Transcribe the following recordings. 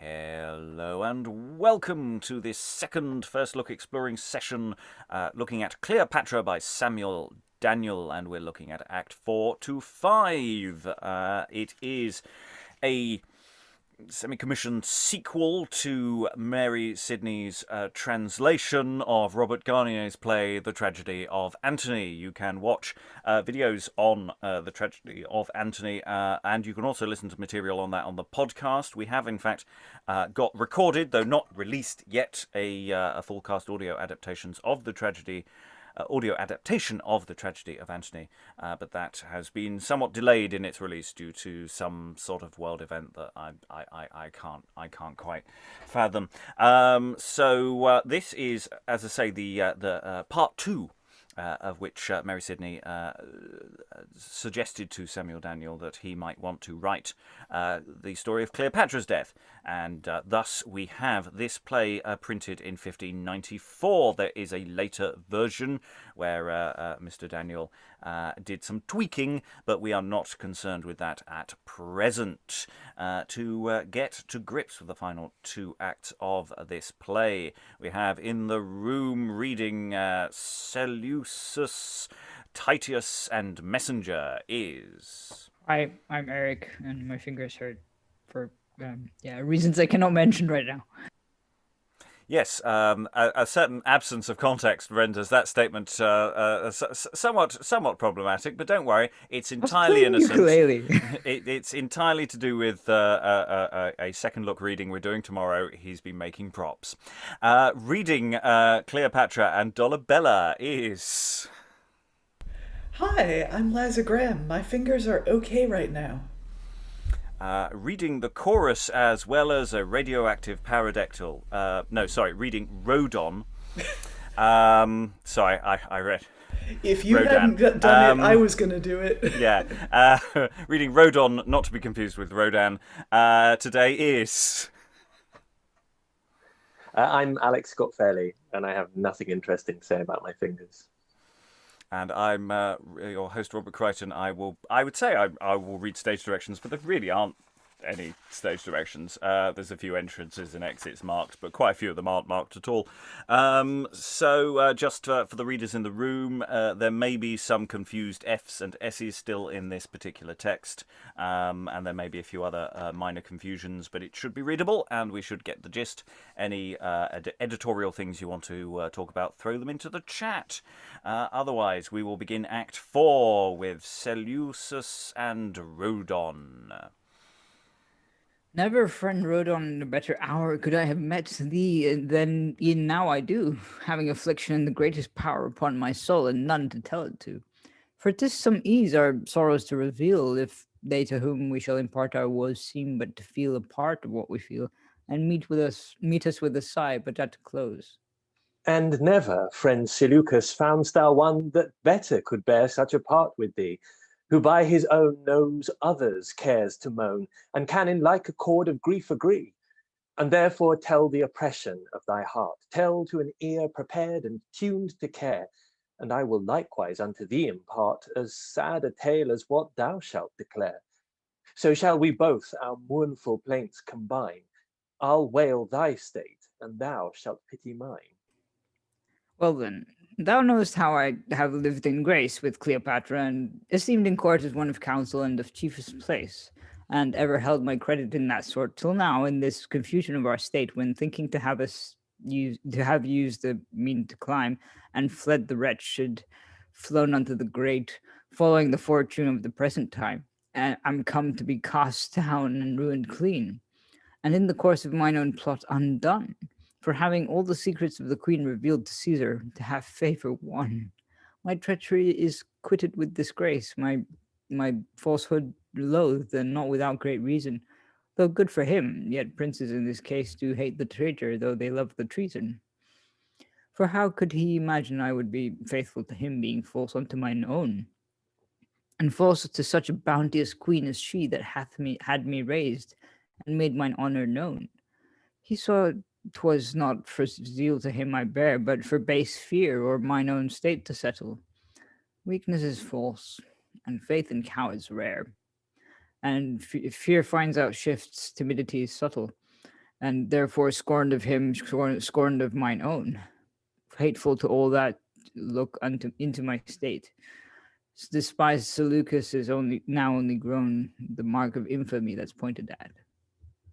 Hello and welcome to this second First Look Exploring session looking at Cleopatra by Samuel Daniel, and we're looking at Act 4 to 5. It is a semi-commissioned sequel to Mary Sidney's translation of Robert Garnier's play The Tragedy of Antony. You can watch videos on The Tragedy of Antony, and you can also listen to material on that on the podcast. We have, in fact, got recorded, though not released yet, a full cast audio adaptation of The Tragedy of Antony, but that has been somewhat delayed in its release due to some sort of world event that I can't quite fathom. So this is, as I say, the part 2. Of which Mary Sidney suggested to Samuel Daniel that he might want to write the story of Cleopatra's death. And thus we have this play printed in 1594. There is a later version where Mr. Daniel did some tweaking, but we are not concerned with that at present. To get to grips with the final 2 acts of this play, we have in the room reading Seleucus, Titius, and Messenger is... Hi, I'm Eric, and my fingers hurt for reasons I cannot mention right now. Yes, a certain absence of context renders that statement somewhat problematic, but don't worry, it's entirely innocent. Ukulele. It's entirely to do with a second look reading we're doing tomorrow. He's been making props. Reading Cleopatra and Dollabella is... Hi, I'm Liza Graham. My fingers are okay right now. Reading the chorus as well as a radioactive pterodactyl. Reading Rodon. I read. If you Rodon. hadn't done it, I was going to do it. Yeah. Reading Rodon, not to be confused with Rodin. Today is... I'm Alex Scott Fairley, and I have nothing interesting to say about my fingers. And I'm your host, Robert Crighton. I would say I will read stage directions, but there really aren't any stage directions. There's a few entrances and exits marked, but quite a few of them aren't marked at all. So just for the readers in the room, there may be some confused F's and S's still in this particular text, and there may be a few other minor confusions, but it should be readable, and we should get the gist. Any editorial things you want to talk about, throw them into the chat. Otherwise, we will begin Act 4 with Seleucus and Rodon. Never, friend Rodon, in a better hour could I have met thee than e'en now I do, having affliction and the greatest power upon my soul, and none to tell it to. For 'tis some ease our sorrows to reveal, if they to whom we shall impart our woes seem but to feel a part of what we feel, and meet us with a sigh, but at the close. And never, friend Seleucus, foundst thou one that better could bear such a part with thee, who by his own knows others' cares to moan, and can in like accord of grief agree, and therefore tell the oppression of thy heart, tell to an ear prepared and tuned to care, and I will likewise unto thee impart as sad a tale as what thou shalt declare. So shall we both our mournful plaints combine. I'll wail thy state, and thou shalt pity mine. Well then, thou knowest how I have lived in grace with Cleopatra, and esteemed in court as one of counsel and of chiefest place, and ever held my credit in that sort till now, in this confusion of our state, when thinking to have used the mean to climb, and fled the wretched, flown unto the great, following the fortune of the present time, and I'm come to be cast down and ruined clean, and in the course of mine own plot undone. For having all the secrets of the queen revealed to Caesar, to have favor won. My treachery is quitted with disgrace, my falsehood loathed, and not without great reason. Though good for him, yet princes in this case do hate the traitor, though they love the treason. For how could he imagine I would be faithful to him, being false unto mine own? And false to such a bounteous queen as she that had me raised, and made mine honour known. He saw 'twas not for zeal to him I bear, but for base fear or mine own state to settle. Weakness is false, and faith in cowards rare. And fear finds out shifts, timidity is subtle. and therefore scorned of him, scorned of mine own, hateful to all that look into my state. Despised Seleucus is only grown the mark of infamy that's pointed at.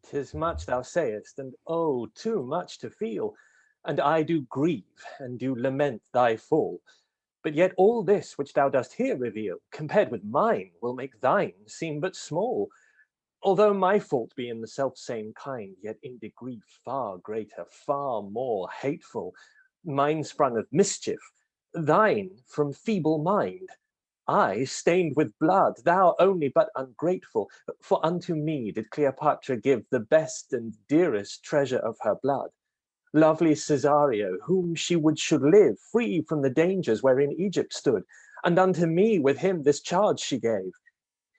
'Tis much thou sayest, and oh, too much to feel. And I do grieve, and do lament thy fall. But yet all this which thou dost here reveal, compared with mine, will make thine seem but small. Although my fault be in the self-same kind, yet in degree far greater, far more hateful. Mine sprung of mischief, thine from feeble mind. I stained with blood, thou only but ungrateful. For unto me did Cleopatra give the best and dearest treasure of her blood. Lovely Cesario, whom she would should live, free from the dangers wherein Egypt stood. And unto me with him this charge she gave.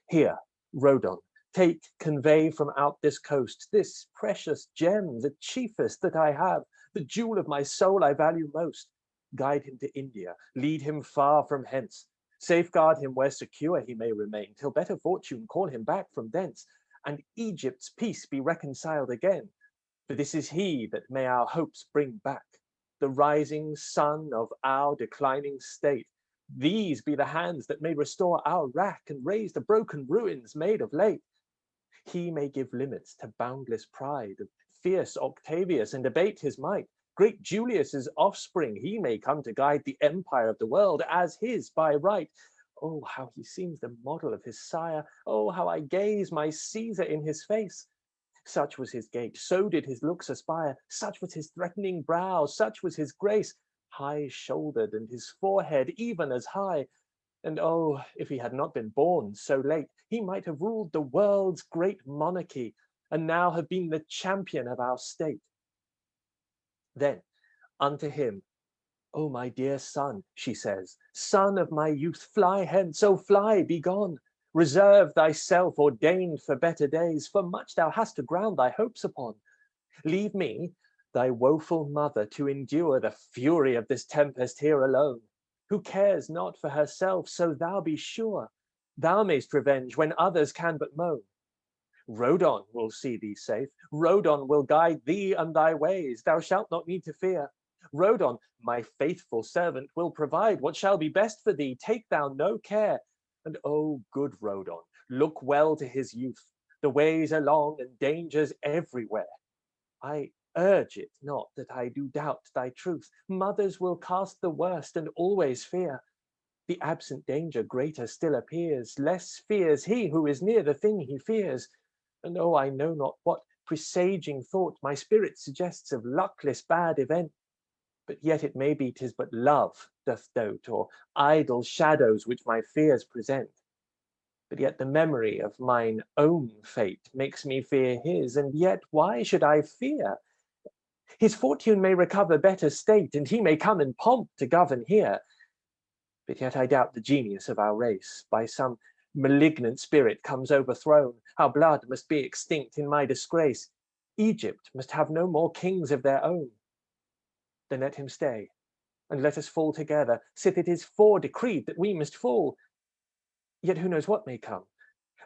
Here, Rodon, take, convey from out this coast this precious gem, the chiefest that I have, the jewel of my soul I value most. Guide him to India, lead him far from hence. Safeguard him where secure he may remain, till better fortune call him back from thence, and Egypt's peace be reconciled again. For this is he that may our hopes bring back, the rising sun of our declining state. These be the hands that may restore our wrack, and raise the broken ruins made of late. He may give limits to boundless pride of fierce Octavius, and abate his might. Great Julius's offspring, he may come to guide the empire of the world as his by right. Oh, how he seems the model of his sire. Oh, how I gaze my Caesar in his face. Such was his gait, so did his looks aspire. Such was his threatening brow, such was his grace. High-shouldered, and his forehead even as high. And oh, if he had not been born so late, he might have ruled the world's great monarchy, and now have been the champion of our state. Then unto him, "O my dear son," she says, "son of my youth, fly hence, oh fly, be gone. Reserve thyself ordained for better days, for much thou hast to ground thy hopes upon. Leave me, thy woeful mother, to endure the fury of this tempest here alone. Who cares not for herself, so thou be sure, thou mayst revenge when others can but moan. Rodon will see thee safe, Rodon will guide thee and thy ways, thou shalt not need to fear. Rodon, my faithful servant, will provide what shall be best for thee, take thou no care. And oh, good Rodon, look well to his youth, the ways are long and dangers everywhere. I urge it not that I do doubt thy truth, mothers will cast the worst and always fear. The absent danger greater still appears, less fears he who is near the thing he fears. And oh, I know not what presaging thought my spirit suggests of luckless bad event, but yet it may be 'tis but love doth dote, or idle shadows which my fears present. But yet the memory of mine own fate makes me fear his, and yet why should I fear? His fortune may recover better state, and he may come in pomp to govern here. But yet I doubt the genius of our race by some malignant spirit comes overthrown. Our blood must be extinct in my disgrace. Egypt must have no more kings of their own. Then let him stay, and let us fall together, sith it is foredecreed that we must fall. Yet who knows what may come?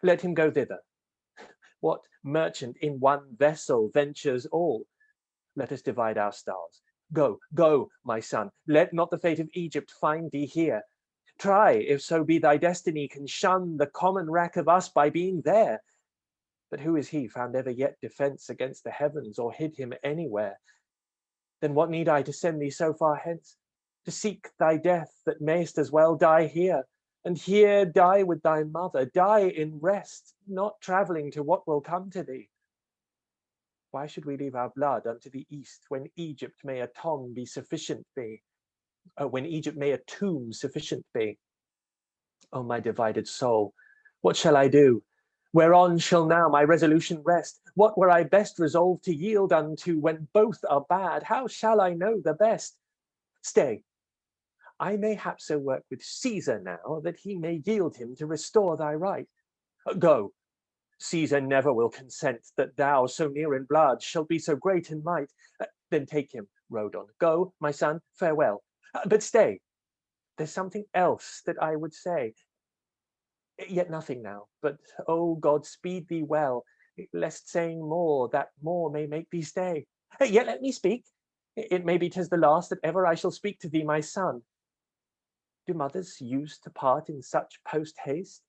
Let him go thither. What merchant in one vessel ventures all? Let us divide our stars. Go, go, my son, let not the fate of Egypt find thee here. Try, if so be thy destiny can shun the common wrack of us by being there. But who is he found ever yet defense against the heavens, or hid him anywhere? Then what need I to send thee so far hence? To seek thy death that mayst as well die here, and here die with thy mother, die in rest, not travelling to what will come to thee. Why should we leave our blood unto the east, when Egypt may a tomb be sufficient be? When Egypt may a tomb sufficient be? O my divided soul, what shall I do? Whereon shall now my resolution rest? What were I best resolved to yield unto, when both are bad? How shall I know the best? Stay, I may hap so work with Caesar now, that he may yield him to restore thy right. Go, Caesar never will consent that thou, so near in blood, shalt be so great in might. Then take him, Rodon. Go, my son, farewell. But stay, there's something else that I would say. Yet nothing now, but, oh God, speed thee well. lest saying more, that more may make thee stay. Yet let me speak. It may be 'tis the last that ever I shall speak to thee, my son. Do mothers use to part in such post-haste?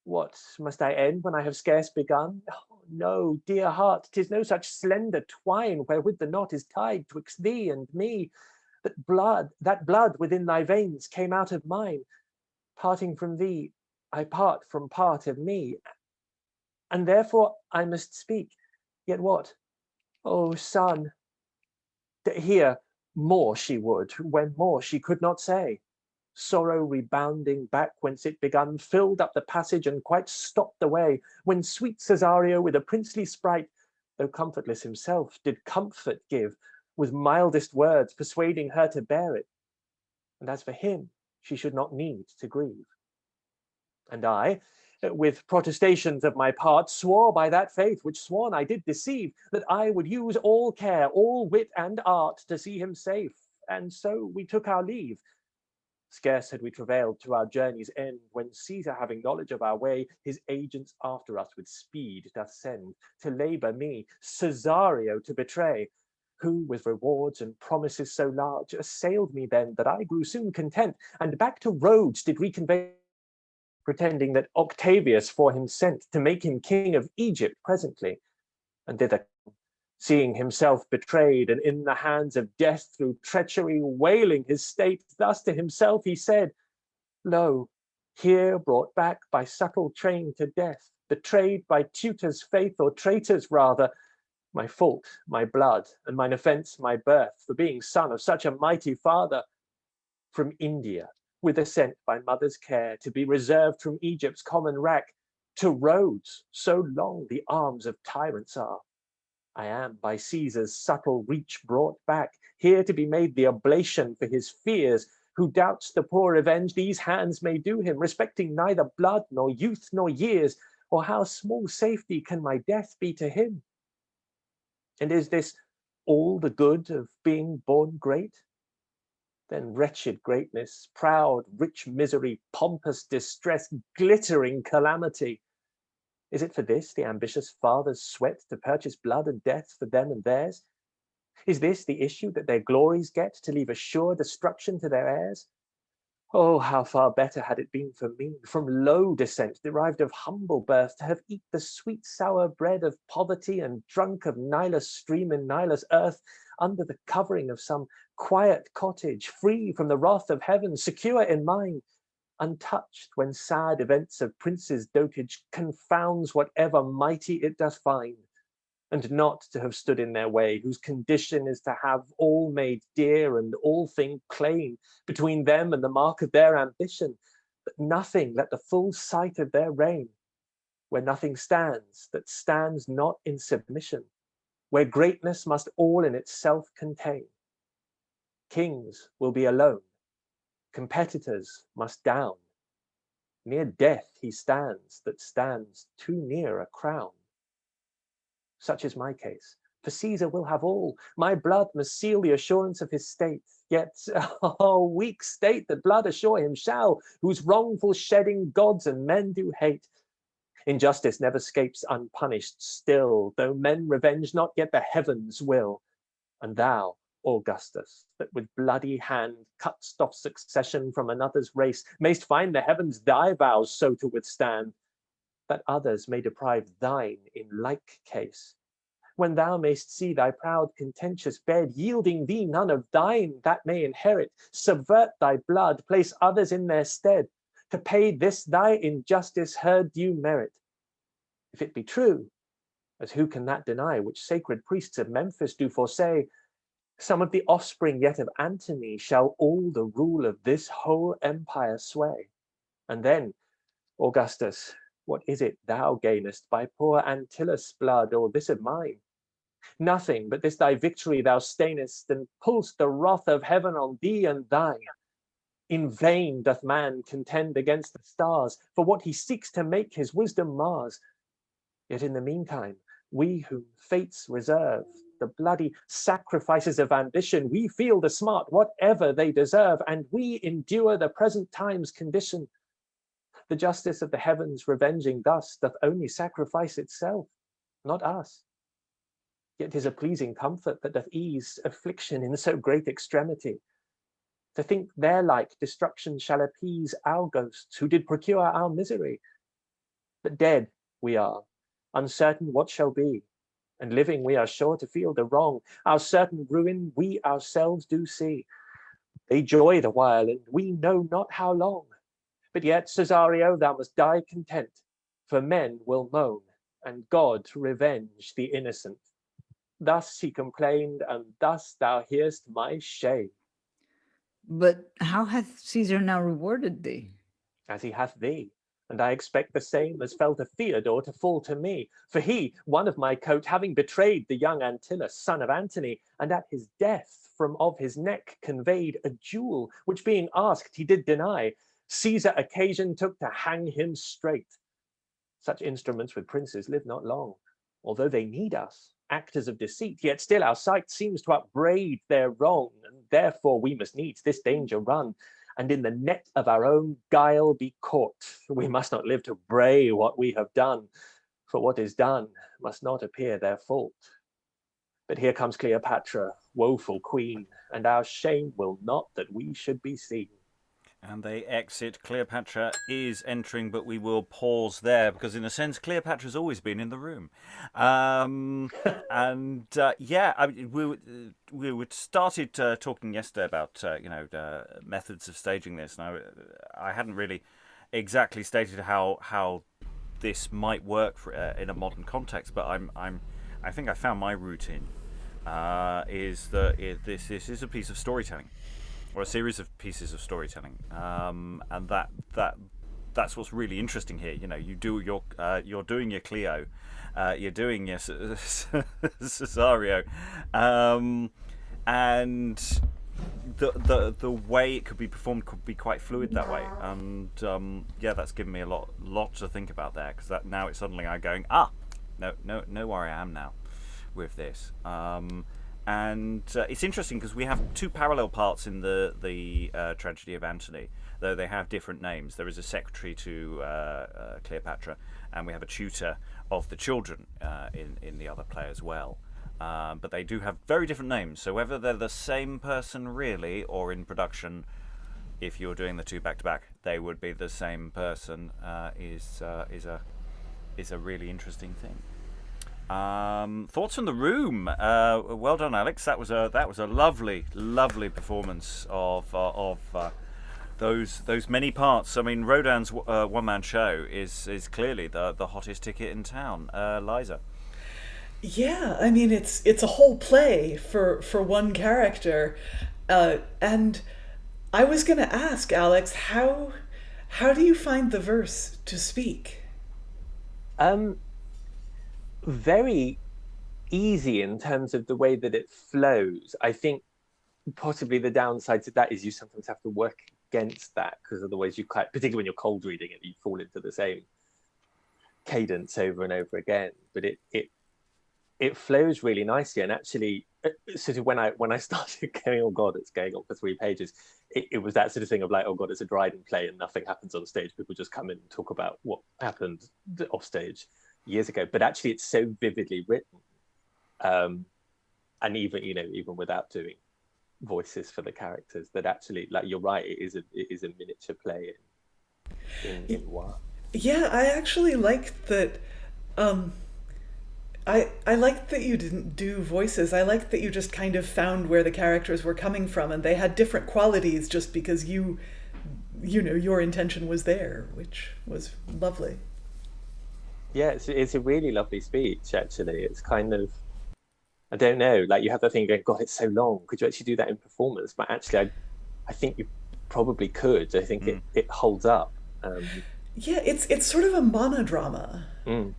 What, must I end when I have scarce begun? Oh, no, dear heart, 'tis no such slender twine wherewith the knot is tied twixt thee and me. That blood within thy veins came out of mine. Parting from thee, I part from part of me. And therefore I must speak. Yet what? Oh, son, here more she would, when more she could not say. Sorrow rebounding back whence it begun, filled up the passage and quite stopped the way, when sweet Cesario with a princely sprite, though comfortless himself, did comfort give, with mildest words persuading her to bear it. And as for him, she should not need to grieve. And I, with protestations of my part, swore by that faith which sworn I did deceive, that I would use all care, all wit and art to see him safe. And so we took our leave. Scarce had we travailed to our journey's end, when Caesar, having knowledge of our way, his agents after us with speed doth send, to labour me, Cesario, to betray, who with rewards and promises so large assailed me then, that I grew soon content, and back to Rhodes did reconvey, pretending that Octavius for him sent, to make him king of Egypt presently. And thither, seeing himself betrayed, and in the hands of death through treachery wailing his state, thus to himself he said, Lo, here brought back by subtle train to death, betrayed by tutors' faith, or traitors rather, my fault, my blood, and mine offence, my birth, for being son of such a mighty father. From India, with assent by mother's care, to be reserved from Egypt's common rack, to Rhodes, so long the arms of tyrants are. I am by Caesar's subtle reach brought back, here to be made the oblation for his fears. Who doubts the poor revenge these hands may do him, respecting neither blood, nor youth, nor years, or how small safety can my death be to him? And is this all the good of being born great? Then wretched greatness, proud, rich misery, pompous distress, glittering calamity. Is it for this the ambitious fathers sweat, to purchase blood and death for them and theirs? Is this the issue that their glories get, to leave a sure destruction to their heirs? Oh, how far better had it been for me, from low descent, derived of humble birth, to have eat the sweet sour bread of poverty, and drunk of Nilus stream in Nilus earth, under the covering of some quiet cottage, free from the wrath of heaven, secure in mind, untouched when sad events of princes' dotage confounds whatever mighty it doth find, and not to have stood in their way, whose condition is to have all made dear and all thing plain between them and the mark of their ambition, but nothing let the full sight of their reign, where nothing stands that stands not in submission, where greatness must all in itself contain. Kings will be alone, competitors must down. Near death he stands that stands too near a crown. Such is my case, for Caesar will have all. My blood must seal the assurance of his state. Yet, oh, weak state that blood assure him shall, whose wrongful shedding gods and men do hate. Injustice never scapes unpunished still, though men revenge not, yet the heavens will. And thou, Augustus, that with bloody hand cutst off succession from another's race, mayst find the heavens thy vows so to withstand, that others may deprive thine in like case. When thou mayst see thy proud contentious bed, yielding thee none of thine that may inherit, subvert thy blood, place others in their stead, to pay this thy injustice her due merit. If it be true, as who can that deny, which sacred priests of Memphis do foresay, some of the offspring yet of Antony shall all the rule of this whole empire sway. And then, Augustus, what is it thou gainest by poor Antyllus' blood, or this of mine? Nothing but this thy victory thou stainest, and pull'st the wrath of heaven on thee and thine. In vain doth man contend against the stars, for what he seeks to make his wisdom mars. Yet in the meantime, we whom fates reserve, the bloody sacrifices of ambition, we feel the smart whatever they deserve, and we endure the present time's condition. The justice of the heavens revenging thus doth only sacrifice itself. not us. Yet 'tis a pleasing comfort that doth ease affliction in so great extremity. To think their like destruction shall appease our ghosts who did procure our misery. But dead we are, uncertain what shall be, and living we are sure to feel the wrong. Our certain ruin we ourselves do see. They joy the while, and we know not how long. But yet, Cesario, thou must die content, for men will moan, and God revenge the innocent. Thus he complained, and thus thou hearest my shame. But how hath Caesar now rewarded thee? As he hath thee, and I expect the same as fell to Theodore to fall to me. For he, one of my coat, having betrayed the young Antinous, son of Antony, and at his death from of his neck conveyed a jewel, which being asked he did deny, Caesar occasion took to hang him straight. Such instruments with princes live not long, although they need us, actors of deceit, yet still our sight seems to upbraid their wrong, and therefore we must needs this danger run, and in the net of our own guile be caught. We must not live to bray what we have done, for what is done must not appear their fault. But here comes Cleopatra, woeful queen, and our shame will not that we should be seen. And they exit. Cleopatra is entering, but we will pause there because, in a sense, Cleopatra's always been in the room. Yeah, I mean, we started talking yesterday about methods of staging this, and I hadn't really exactly stated how this might work for in a modern context, but I think I found my routine. Is that this is a piece of storytelling, or a series of pieces of storytelling, and that's what's really interesting here. You know, you're doing your Cleo, you're doing your Cesario, and the way it could be performed could be quite fluid that way. And that's given me a lot to think about there, because that now it's suddenly I'm going, know where I am now with this. And it's interesting because we have two parallel parts in the tragedy of Antony, though they have different names. There is a secretary to Cleopatra, and we have a tutor of the children in the other play as well. But they do have very different names. So whether they're the same person really, or in production, if you're doing the two back to back, they would be the same person. Is a really interesting thing. Thoughts from the room? Well done, Alex. That was a lovely performance of those many parts. I mean, Rodon's one-man show is clearly the hottest ticket in town. Liza. Yeah, I mean it's a whole play for one character, and I was going to ask Alex, how do you find the verse to speak? Very easy in terms of the way that it flows. I think possibly the downside to that is you sometimes have to work against that, because otherwise you quite, particularly when you're cold reading it, you fall into the same cadence over and over again. But it flows really nicely, and actually sort of when I started going, oh god, it's going on for 3 pages, it was that sort of thing of like, oh god, it's a Dryden play and nothing happens on stage. People just come in and talk about what happened off stage years ago, but actually it's so vividly written, and even without doing voices for the characters, that actually, like, you're right, it is a miniature play in one. Yeah, I actually liked that. I liked that you didn't do voices. I liked that you just kind of found where the characters were coming from, and they had different qualities just because you know your intention was there, which was lovely. Yeah, it's a really lovely speech, actually. It's kind of, I don't know, like you have the thing going, God, it's so long. Could you actually do that in performance? But actually, I think you probably could. I think it holds up. Yeah, it's sort of a monodrama. I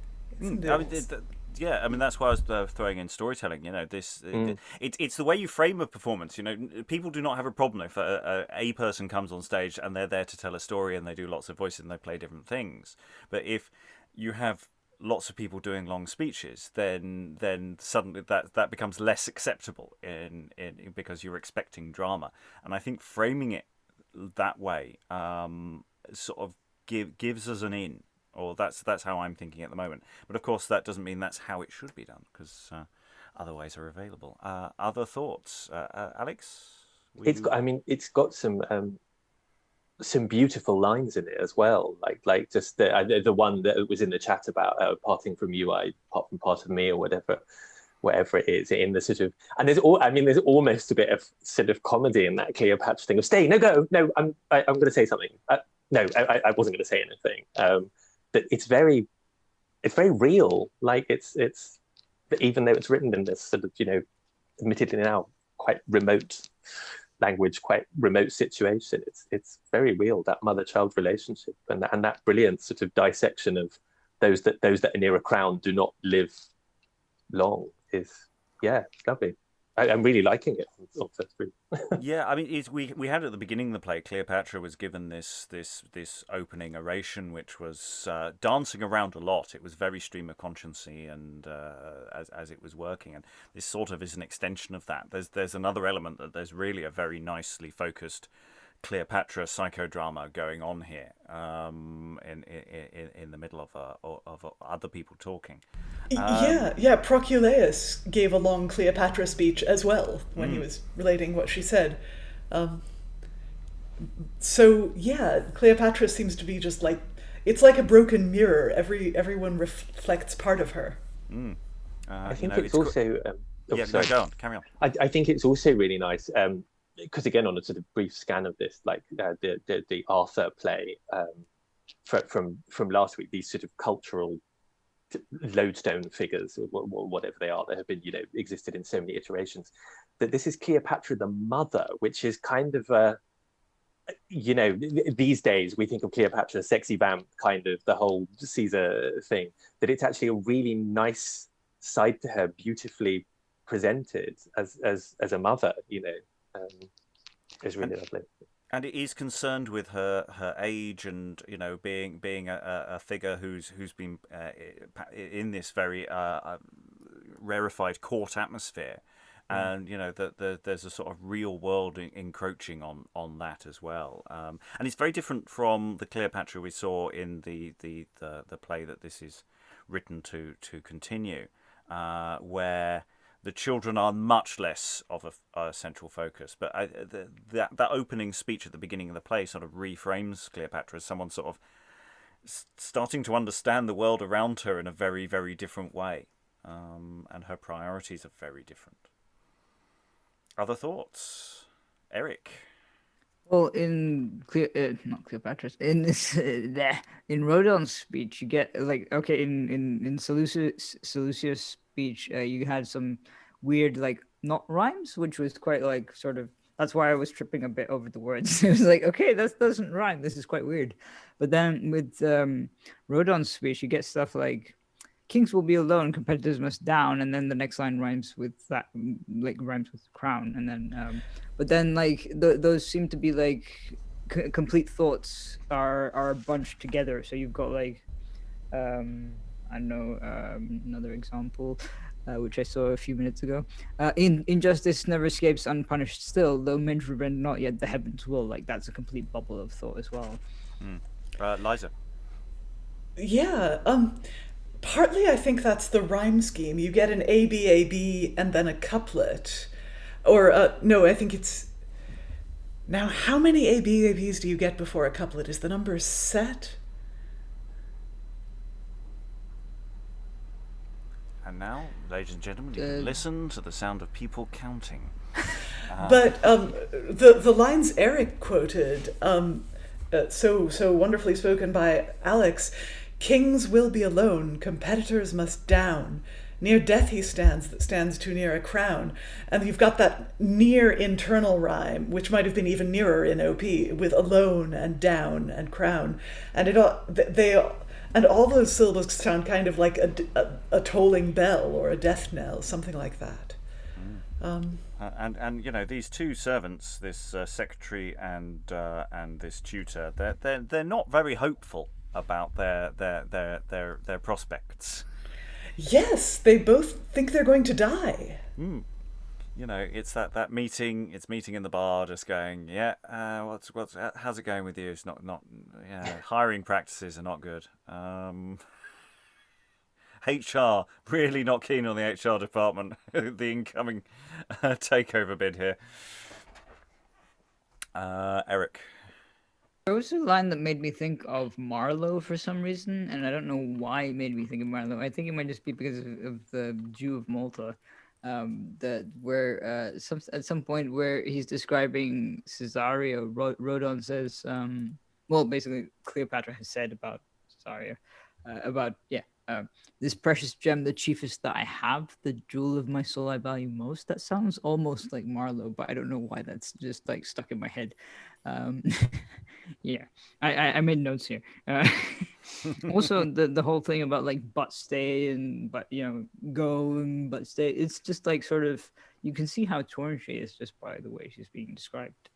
mean, that's why I was throwing in storytelling. You know, it's the way you frame a performance. You know, people do not have a problem if a person comes on stage and they're there to tell a story and they do lots of voices and they play different things. But if you have lots of people doing long speeches, then suddenly that becomes less acceptable in because you're expecting drama. And I think framing it that way sort of gives us an in or that's how I'm thinking at the moment. But of course, that doesn't mean that's how it should be done, because other ways are available. Other thoughts, Alex? It's got some beautiful lines in it as well, like just the one that was in the chat about parting from you, I part from part of me, or whatever it is, in the sort of, and there's almost a bit of sort of comedy in that Cleopatra thing of stay, no, go, no, I'm going to say something, no, I wasn't going to say anything, but it's very real, like it's even though it's written in this sort of, admittedly now quite remote language, quite remote situation, it's very real, that mother-child relationship, and that brilliant sort of dissection of those that are near a crown do not live long is, yeah, lovely. I'm really liking it. Yeah, I mean, we had at the beginning of the play, Cleopatra was given this opening oration, which was dancing around a lot. It was very stream of conscience-y, and as it was working, and this sort of is an extension of that. There's another element that there's really a very nicely focused Cleopatra psychodrama going on here, in the middle of other people talking. Proculeus gave a long Cleopatra speech as well when he was relating what she said. So yeah, Cleopatra seems to be just like, it's like a broken mirror. Everyone reflects part of her. I think it's also. No, go on, carry on. I think it's also really nice. Because again, on a sort of brief scan of this, like the Arthur play from last week, these sort of cultural lodestone figures, or whatever they are, that have been existed in so many iterations. That this is Cleopatra the mother, which is kind of these days we think of Cleopatra, sexy vamp, kind of the whole Caesar thing. That it's actually a really nice side to her, beautifully presented as a mother. Is really lovely. And it is concerned with her age, and being a figure who's been in this very rarefied court atmosphere, and that there's a sort of real world encroaching on that as well. And it's very different from the Cleopatra we saw in the play that this is written to continue, where the children are much less of a central focus. But that opening speech at the beginning of the play sort of reframes Cleopatra as someone sort of starting to understand the world around her in a very, very different way. And her priorities are very different. Other thoughts? Eric? Well, not Cleopatra's, in this, in Rodon's speech, you get in Seleucus' speech, you had some weird not rhymes, which was quite sort of. That's why I was tripping a bit over the words. It was like, okay, that doesn't rhyme. This is quite weird. But then with Rodon's speech, you get stuff like, "Kings will be alone, competitors must down," and then the next line rhymes with that, rhymes with crown, and then but then those seem to be complete thoughts are bunched together. So you've got I don't know, another example, which I saw a few minutes ago. Injustice never escapes unpunished still, though men rend not yet the heavens will. That's a complete bubble of thought as well. Liza. Yeah. Partly, I think that's the rhyme scheme. You get an A, B, A, B, and then a couplet. Or, no, I think it's... Now, how many A, B, A, Bs do you get before a couplet? Is the number set? And now, ladies and gentlemen, you can listen to the sound of people counting. But the lines Eric quoted, so wonderfully spoken by Alex... Kings will be alone, competitors must down. Near death he stands that stands too near a crown. And you've got that near internal rhyme, which might have been even nearer in OP, with alone and down and crown. And all those syllables sound kind of like a tolling bell or a death knell, something like that. And these two servants, this secretary and this tutor, they're not very hopeful about their prospects. Yes, they both think they're going to die. it's that meeting. It's meeting in the bar, just going, yeah. How's it going with you? It's not. Yeah, hiring practices are not good. HR really not keen on the HR department. The incoming takeover bid here. Eric. There was a line that made me think of Marlowe for some reason, and I don't know why it made me think of Marlowe. I think it might just be because of the Jew of Malta. At some point where he's describing Cesario, Rodon says, basically Cleopatra has said about Cesario, this precious gem, the chiefest that I have, the jewel of my soul I value most. That sounds almost like Marlowe, but I don't know why that's just like stuck in my head. Yeah, I made notes here. Also, the whole thing about like but stay and go and but stay. It's just like sort of, you can see how torn she is just by the way she's being described.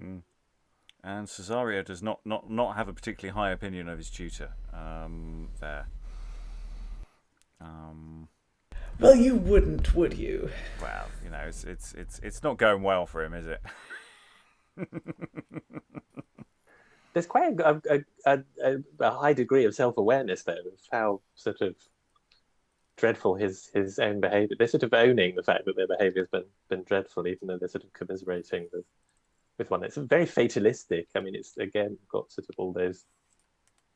Mm. And Cesario does not have a particularly high opinion of his tutor. There. Well, you wouldn't, would you? Well, it's not going well for him, is it? There's quite a high degree of self-awareness there of how sort of dreadful his own behaviour. They're sort of owning the fact that their behaviour's been dreadful, even though they're sort of commiserating with one. It's very fatalistic. I mean, it's again got sort of all those.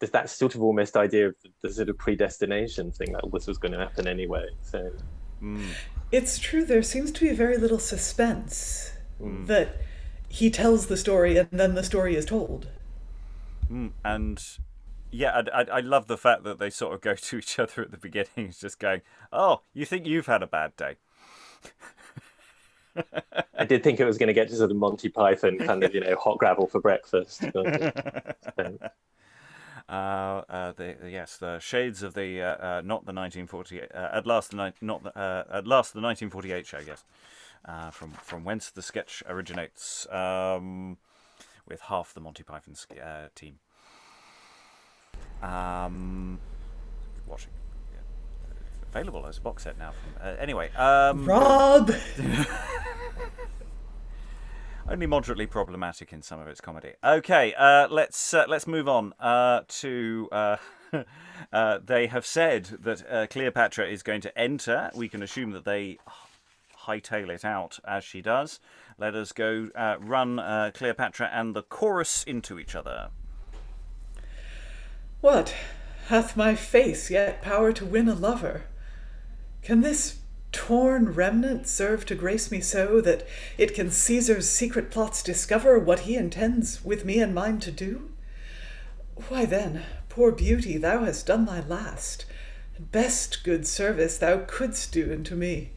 There's that sort of almost idea of the sort of predestination thing, that this was going to happen anyway. So it's true. There seems to be very little suspense that he tells the story and then the story is told. And yeah, I love the fact that they sort of go to each other at the beginning. It's just going, "Oh, you think you've had a bad day?" I did think it was going to get to sort of Monty Python kind of, hot gravel for breakfast. The shades of the not the 1948 at last the 1948 show, yes, from whence the sketch originates, with half the Monty Python team watching. Available as a box set now. Anyway, Rob. Only moderately problematic in some of its comedy. Okay, let's move on to. They have said that Cleopatra is going to enter. We can assume that they hightail it out as she does. Let us go run Cleopatra and the chorus into each other. What? Hath my face yet power to win a lover? Can this torn remnant serve to grace me so that it can Caesar's secret plots discover what he intends with me and mine to do? Why then, poor beauty, thou hast done thy last, and best good service thou couldst do unto me.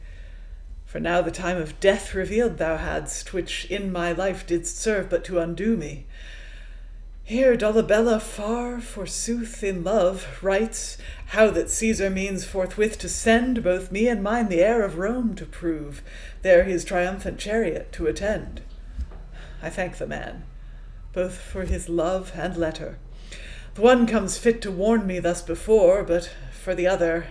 For now the time of death revealed thou hadst, which in my life didst serve but to undo me. Here Dollabella far, forsooth, in love, writes how that Caesar means forthwith to send both me and mine the heir of Rome to prove, there his triumphant chariot to attend. I thank the man, both for his love and letter. The one comes fit to warn me thus before, but for the other,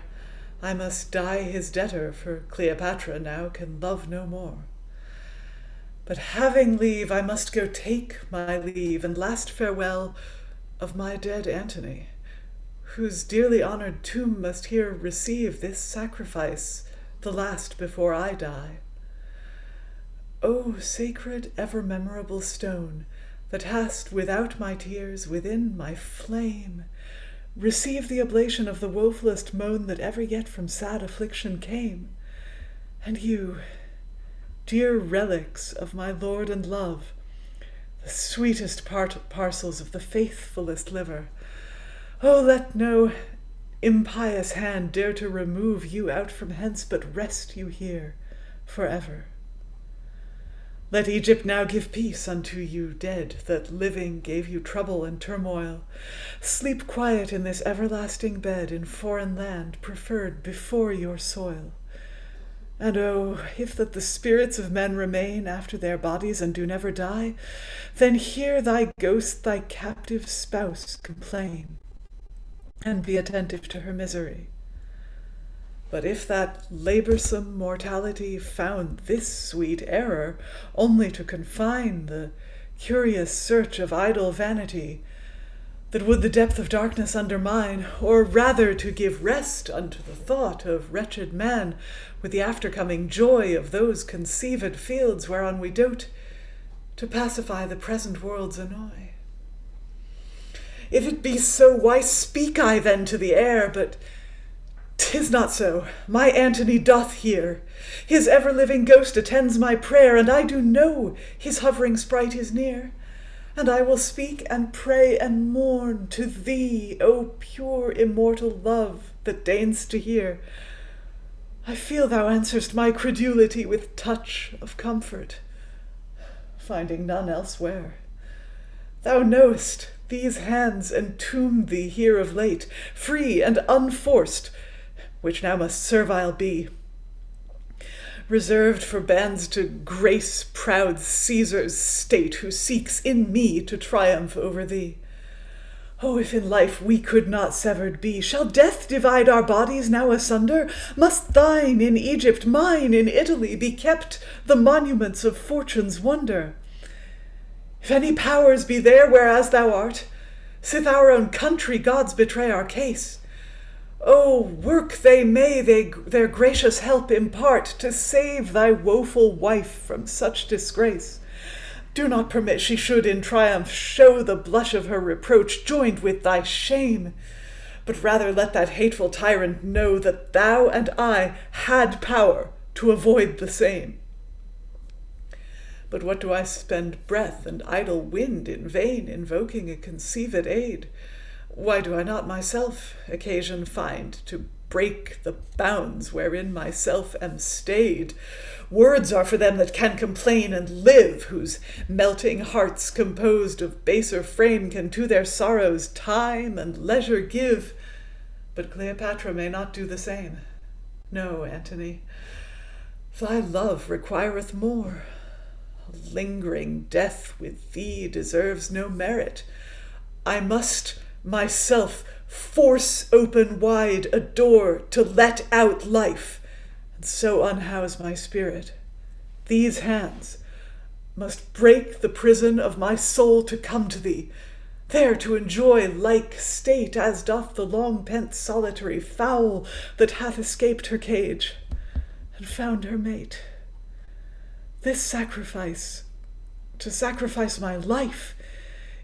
I must die his debtor, for Cleopatra now can love no more. But having leave, I must go take my leave and last farewell of my dead Antony, whose dearly honoured tomb must here receive this sacrifice, the last before I die. O sacred, ever memorable stone, that hast, without my tears, within my flame, receive the oblation of the wofullest moan that ever yet from sad affliction came. And you, dear relics of my lord and love, the sweetest parcels of the faithfullest liver, oh, let no impious hand dare to remove you out from hence, but rest you here forever. Let Egypt now give peace unto you dead, that living gave you trouble and turmoil. Sleep quiet in this everlasting bed in foreign land preferred before your soil. And oh, if that the spirits of men remain after their bodies and do never die, then hear thy ghost thy captive spouse complain, and be attentive to her misery. But if that laborsome mortality found this sweet error only to confine the curious search of idle vanity, that would the depth of darkness undermine, or rather to give rest unto the thought of wretched man, with the aftercoming joy of those conceived fields whereon we dote, to pacify the present world's annoy. If it be so, why speak I then to the air? But 'tis not so. My Antony doth hear. His ever-living ghost attends my prayer, and I do know his hovering sprite is near. And I will speak and pray and mourn to thee, O pure immortal love that deign'st to hear. I feel thou answerst my credulity with touch of comfort, finding none elsewhere. Thou knowest these hands entombed thee here of late, free and unforced, which now must servile be, reserved for bands to grace proud Caesar's state, who seeks in me to triumph over thee. Oh, if in life we could not severed be, shall death divide our bodies now asunder? Must thine in Egypt, mine in Italy, be kept the monuments of fortune's wonder? If any powers be there whereas thou art, sith our own country gods betray our case, oh, work they may their gracious help impart to save thy woeful wife from such disgrace. Do not permit she should in triumph show the blush of her reproach joined with thy shame, but rather let that hateful tyrant know that thou and I had power to avoid the same. But what do I spend breath and idle wind in vain invoking a conceived aid? Why do I not myself occasion find to break the bounds wherein myself am stayed? Words are for them that can complain and live, whose melting hearts composed of baser frame can to their sorrows time and leisure give. But Cleopatra may not do the same. No, Antony, thy love requireth more. A lingering death with thee deserves no merit. I must myself force open wide a door to let out life, and so unhouse my spirit. These hands must break the prison of my soul to come to thee, there to enjoy like state as doth the long-pent solitary fowl that hath escaped her cage and found her mate. This sacrifice, to sacrifice my life,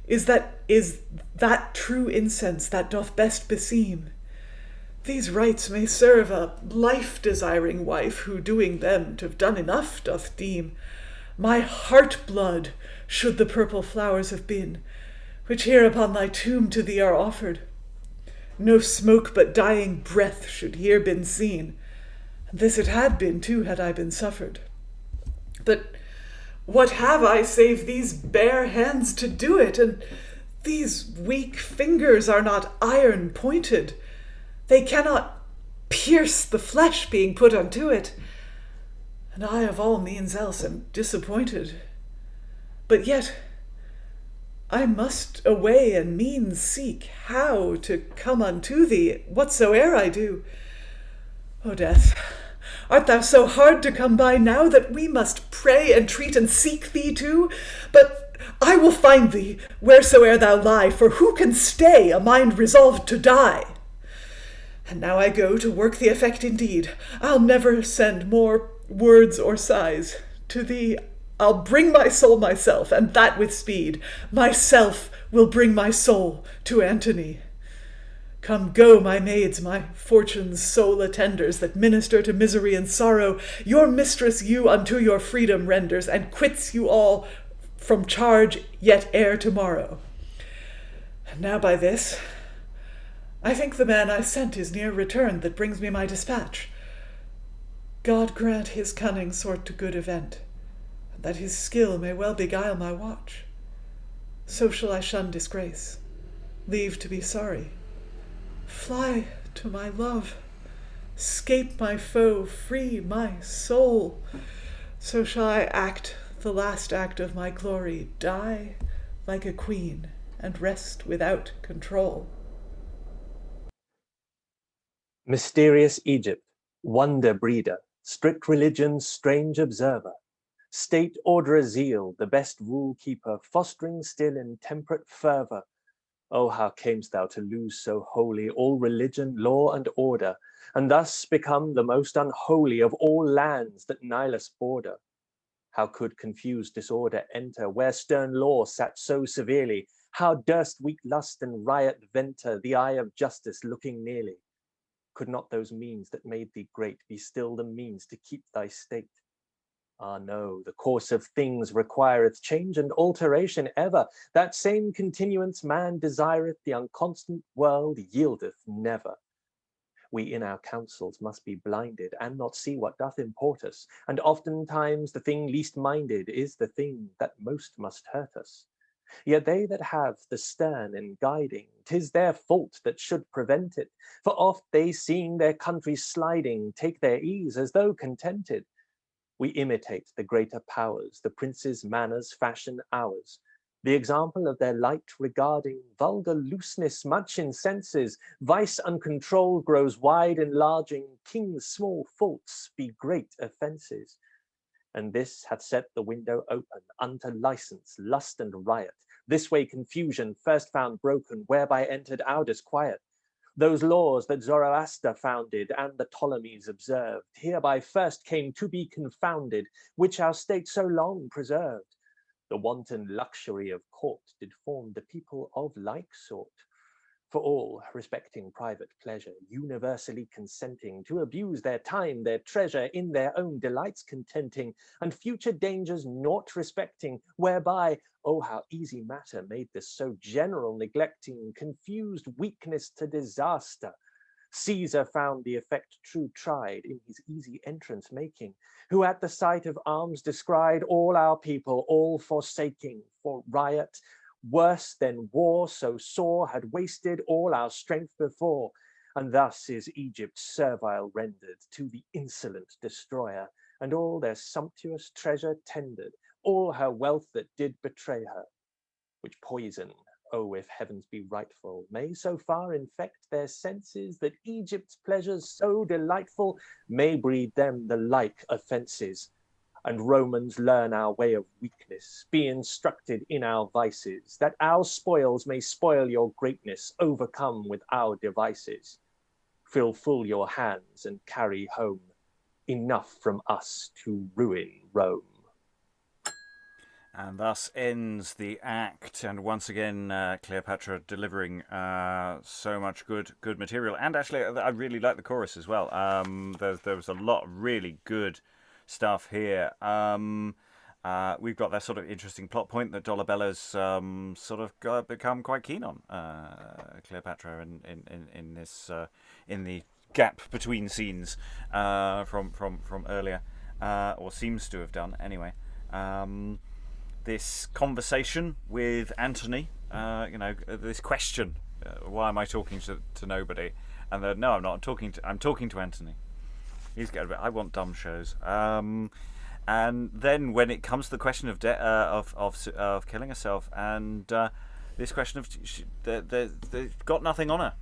is that true incense that doth best beseem. These rites may serve a life-desiring wife, who doing them to have done enough doth deem. My heart-blood should the purple flowers have been, which here upon thy tomb to thee are offered. No smoke but dying breath should here been seen, and this it had been too had I been suffered. But what have I save these bare hands to do it? And these weak fingers are not iron-pointed. They cannot pierce the flesh being put unto it. And I of all means else am disappointed. But yet I must away and means seek how to come unto thee, whatsoe'er I do. O death, art thou so hard to come by now that we must pray, entreat, and seek thee too? But I will find thee, wheresoe'er thou lie, for who can stay a mind resolved to die? And now I go to work the effect indeed. I'll never send more words or sighs. To thee I'll bring my soul myself, and that with speed. Myself will bring my soul to Antony. Come, go, my maids, my fortune's sole attenders, that minister to misery and sorrow. Your mistress you unto your freedom renders, and quits you all from charge yet ere tomorrow. And now by this, I think the man I sent is near returned that brings me my dispatch. God grant his cunning sort to good event, and that his skill may well beguile my watch. So shall I shun disgrace, leave to be sorry, fly to my love, scape my foe, free my soul. So shall I act the last act of my glory, die like a queen, and rest without control. Mysterious Egypt, Wonder breeder, strict religion's strange observer, state orderer zeal, the best rule keeper, fostering still in temperate fervour. Oh, how camest thou to lose so wholly all religion, law, and order, and thus become the most unholy of all lands that Nilus border? How could confused disorder enter where stern law sat so severely? How durst weak lust and riot venter the eye of justice looking nearly? Could not those means that made thee great be still the means to keep thy state? Ah, no, the course of things requireth change and alteration ever. That same continuance man desireth, the unconstant world yieldeth never. We in our counsels must be blinded and not see what doth import us, and oftentimes the thing least minded is the thing that most must hurt us. Yet they that have the stern and guiding, 'tis their fault that should prevent it, for oft they seeing their country sliding, take their ease as though contented. We imitate the greater powers, the princes' manners fashion ours. The example of their light regarding, vulgar looseness much incenses, vice uncontrolled grows wide enlarging, kings' small faults be great offences. And this hath set the window open unto license, lust, and riot. This way confusion first found broken, whereby entered our disquiet. Those laws that Zoroaster founded and the Ptolemies observed, hereby first came to be confounded, which our state so long preserved. The wanton luxury of court did form the people of like sort. For all, respecting private pleasure, universally consenting to abuse their time, their treasure, in their own delights contenting, and future dangers naught respecting, whereby, oh, how easy matter made this so general neglecting, confused weakness to disaster. Caesar found the effect true tried in his easy entrance making, who at the sight of arms descried all our people, all forsaking, for riot, worse than war so sore, had wasted all our strength before. And thus is Egypt servile rendered to the insolent destroyer, and all their sumptuous treasure tendered, all her wealth that did betray her, which poison, oh, if heavens be rightful, may so far infect their senses, that Egypt's pleasures so delightful may breed them the like offences. And Romans learn our way of weakness, be instructed in our vices, that our spoils may spoil your greatness, overcome with our devices. Fill full your hands and carry home enough from us to ruin Rome. And thus ends the act, and once again Cleopatra delivering so much good material. And actually, I really like the chorus as well. There was a lot of really good stuff here. We've got that sort of interesting plot point that Dollabella's sort of become quite keen on Cleopatra in this in the gap between scenes from earlier, or seems to have done anyway. This conversation with Antony, this question, why am I talking to nobody? And no, I'm not. I'm talking to Antony. He's getting a bit. I want dumb shows. And then when it comes to the question of killing herself, and this question of they got nothing on her.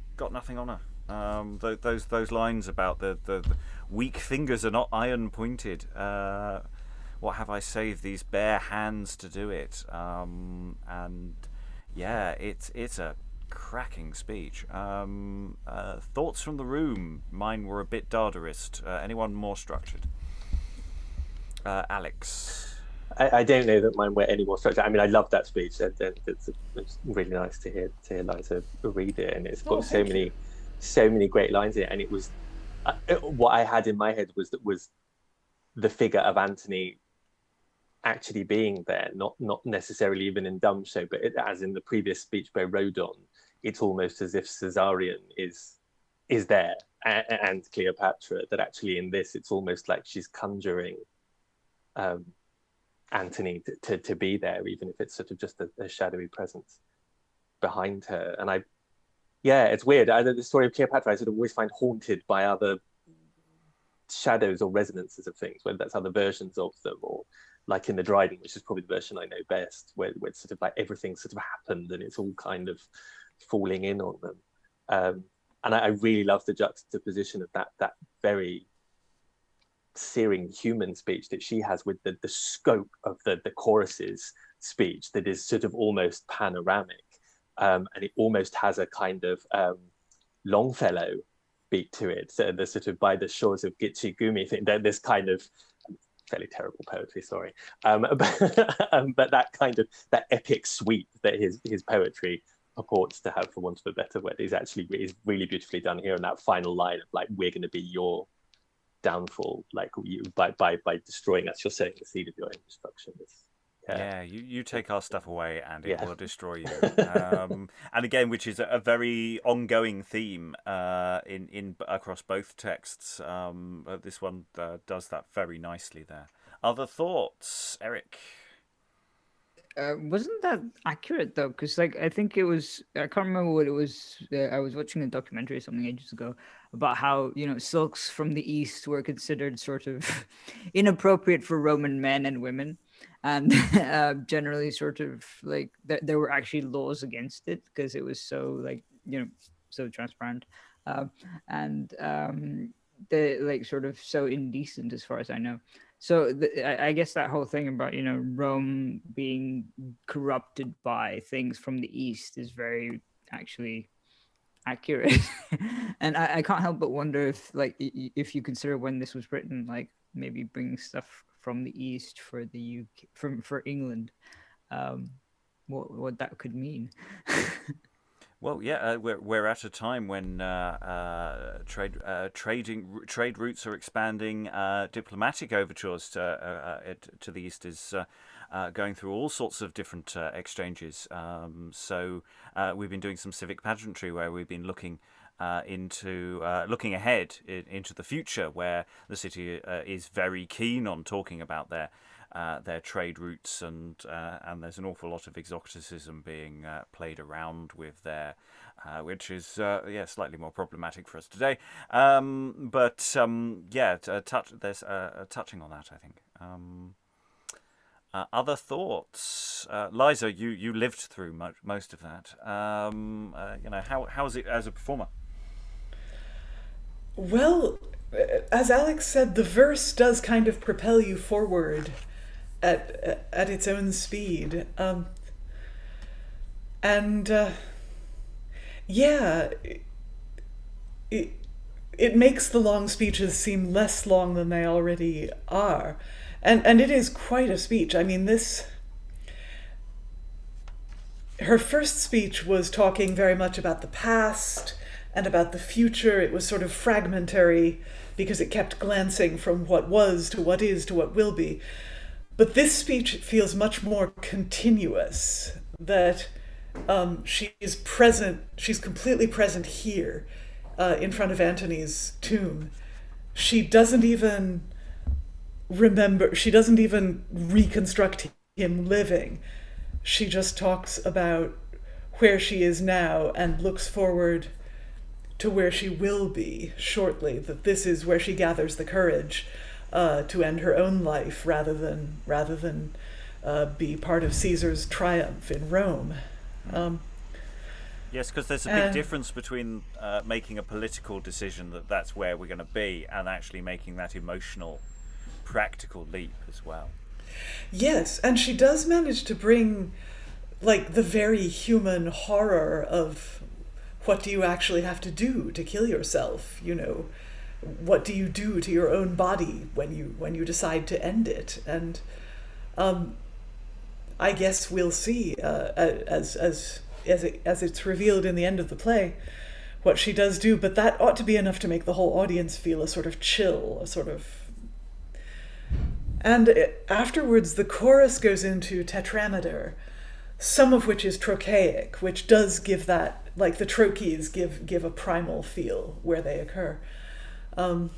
Those lines about the weak fingers are not iron pointed. What have I saved these bare hands to do it? And yeah, it's a cracking speech. Thoughts from the room. Mine were a bit Dadaist. Anyone more structured? Alex. I don't know that mine were any more structured. I mean, I love that speech. It's really nice to hear Liza read it, and it's got so many great lines in it. And it was what I had in my head was the figure of Antony actually being there, not necessarily even in dumb show, but as in the previous speech by Rodon, it's almost as if Caesarion is there and Cleopatra, that actually in this it's almost like she's conjuring Antony to be there, even if it's sort of just a shadowy presence behind her. And it's weird. The story of Cleopatra I sort of always find haunted by other shadows or resonances of things, whether that's other versions of them, or like in the Dryden, which is probably the version I know best, where it's sort of like everything sort of happened and it's all kind of falling in on them. And I really love the juxtaposition of that very searing human speech that she has with the scope of the chorus's speech that is sort of almost panoramic, and it almost has a kind of Longfellow beat to it. So the sort of by the shores of Gitche-Gumee thing, this kind of fairly terrible poetry, sorry, but that kind of that epic sweep that his poetry purports to have, for want of a better word, is really beautifully done here. And that final line of like, we're going to be your downfall, like you by destroying us, you're sowing the seed of your own destruction. Yeah, you take our stuff away and it will destroy you. And again, which is a very ongoing theme in across both texts. This one does that very nicely there. Other thoughts, Eric? Wasn't that accurate though? Because like I think it was. I can't remember what it was. I was watching a documentary or something ages ago about how silks from the East were considered sort of inappropriate for Roman men and women. And generally sort of like there were actually laws against it because it was so like so transparent and the like sort of so indecent as far as I know. So I guess that whole thing about Rome being corrupted by things from the East is very actually accurate. And I can't help but wonder if you consider when this was written, like maybe bringing stuff from the East for the UK, for England, what that could mean. Well, yeah, we're at a time when trade routes are expanding. Diplomatic overtures to the East is going through all sorts of different exchanges. So we've been doing some civic pageantry where we've been looking looking ahead into the future, where the city is very keen on talking about their trade routes, and there's an awful lot of exoticism being played around with there, which is slightly more problematic for us today. But there's touching on that, I think. Other thoughts, Liza? You lived through most of that. How is it as a performer? Well, as Alex said, the verse does kind of propel you forward at its own speed. It makes the long speeches seem less long than they already are. And it is quite a speech. I mean, her first speech was talking very much about the past and about the future. It was sort of fragmentary because it kept glancing from what was to what is to what will be. But this speech feels much more continuous, that she's present, she's completely present here in front of Antony's tomb. She doesn't even remember, she doesn't even reconstruct him living. She just talks about where she is now and looks forward to where she will be shortly, that this is where she gathers the courage to end her own life rather than be part of Caesar's triumph in Rome. Yes, because there's a big difference between making a political decision that's where we're going to be and actually making that emotional, practical leap as well. Yes, and she does manage to bring like the very human horror of what do you actually have to do to kill yourself, what do you do to your own body when you decide to end it? And I guess we'll see as it's revealed in the end of the play what she does do, but that ought to be enough to make the whole audience feel a sort of chill, and afterwards the chorus goes into tetrameter, some of which is trochaic, which does give that, like the trochees give a primal feel where they occur. I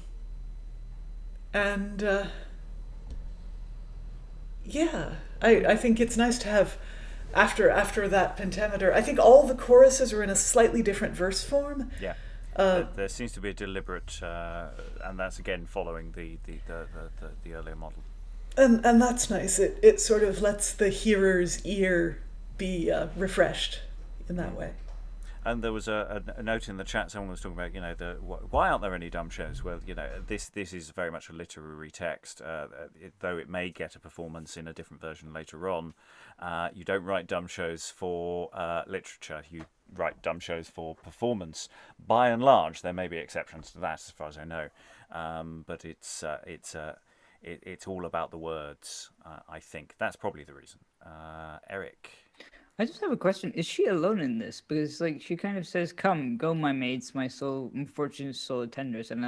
think it's nice to have, after that pentameter, I think all the choruses are in a slightly different verse form. Yeah. There seems to be a deliberate, and that's again following the earlier model. And that's nice. It sort of lets the hearer's ear be refreshed in that way. And there was a note in the chat. Someone was talking about, why aren't there any dumb shows? Well, this is very much a literary text, though it may get a performance in a different version later on. You don't write dumb shows for literature. You write dumb shows for performance. By and large, there may be exceptions to that, as far as I know, but it's all about the words. I think that's probably the reason. Eric. I just have a question. Is she alone in this? Because she kind of says, "Come, go, my mates, my unfortunate soul attenders," and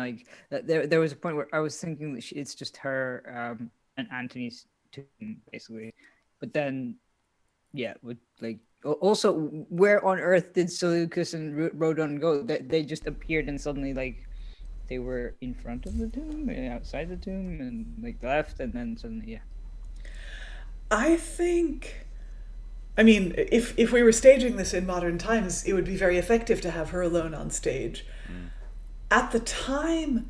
there was a point where I was thinking that it's just her and Antony's tomb, basically. But then, also, where on earth did Seleucus and Rodon go? They just appeared and suddenly they were in front of the tomb, outside the tomb, and left, and then suddenly, I think. I mean, if we were staging this in modern times, it would be very effective to have her alone on stage. At the time,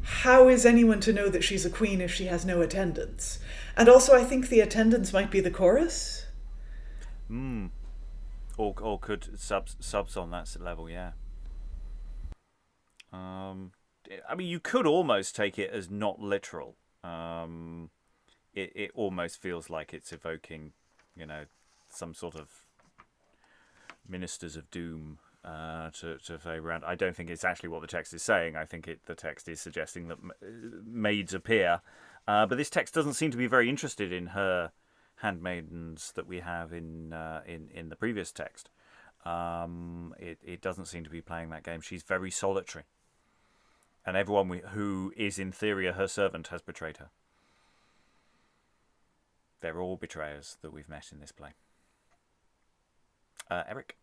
how is anyone to know that she's a queen if she has no attendants? And also, I think the attendants might be the chorus. Or could subs on that level, yeah. I mean, you could almost take it as not literal. It almost feels like it's evoking, some sort of ministers of doom to play around. I don't think it's actually what the text is saying. I think the text is suggesting that maids appear, but this text doesn't seem to be very interested in her handmaidens that we have in the previous text. It doesn't seem to be playing that game. She's very solitary, and everyone who is in theory her servant has betrayed her. They're all betrayers that we've met in this play. Eric?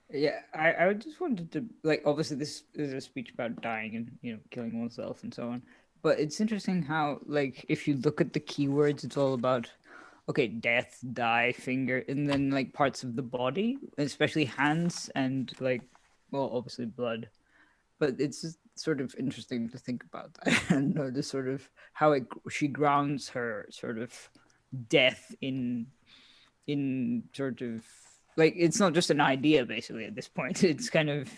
Yeah, I just wanted to, obviously this is a speech about dying and, killing oneself and so on. But it's interesting how, if you look at the keywords, it's all about, death, die, finger, and then, parts of the body, especially hands and, obviously blood. But it's just sort of interesting to think about that and notice sort of how she grounds her sort of death in sort of it's not just an idea basically at this point. It's kind of,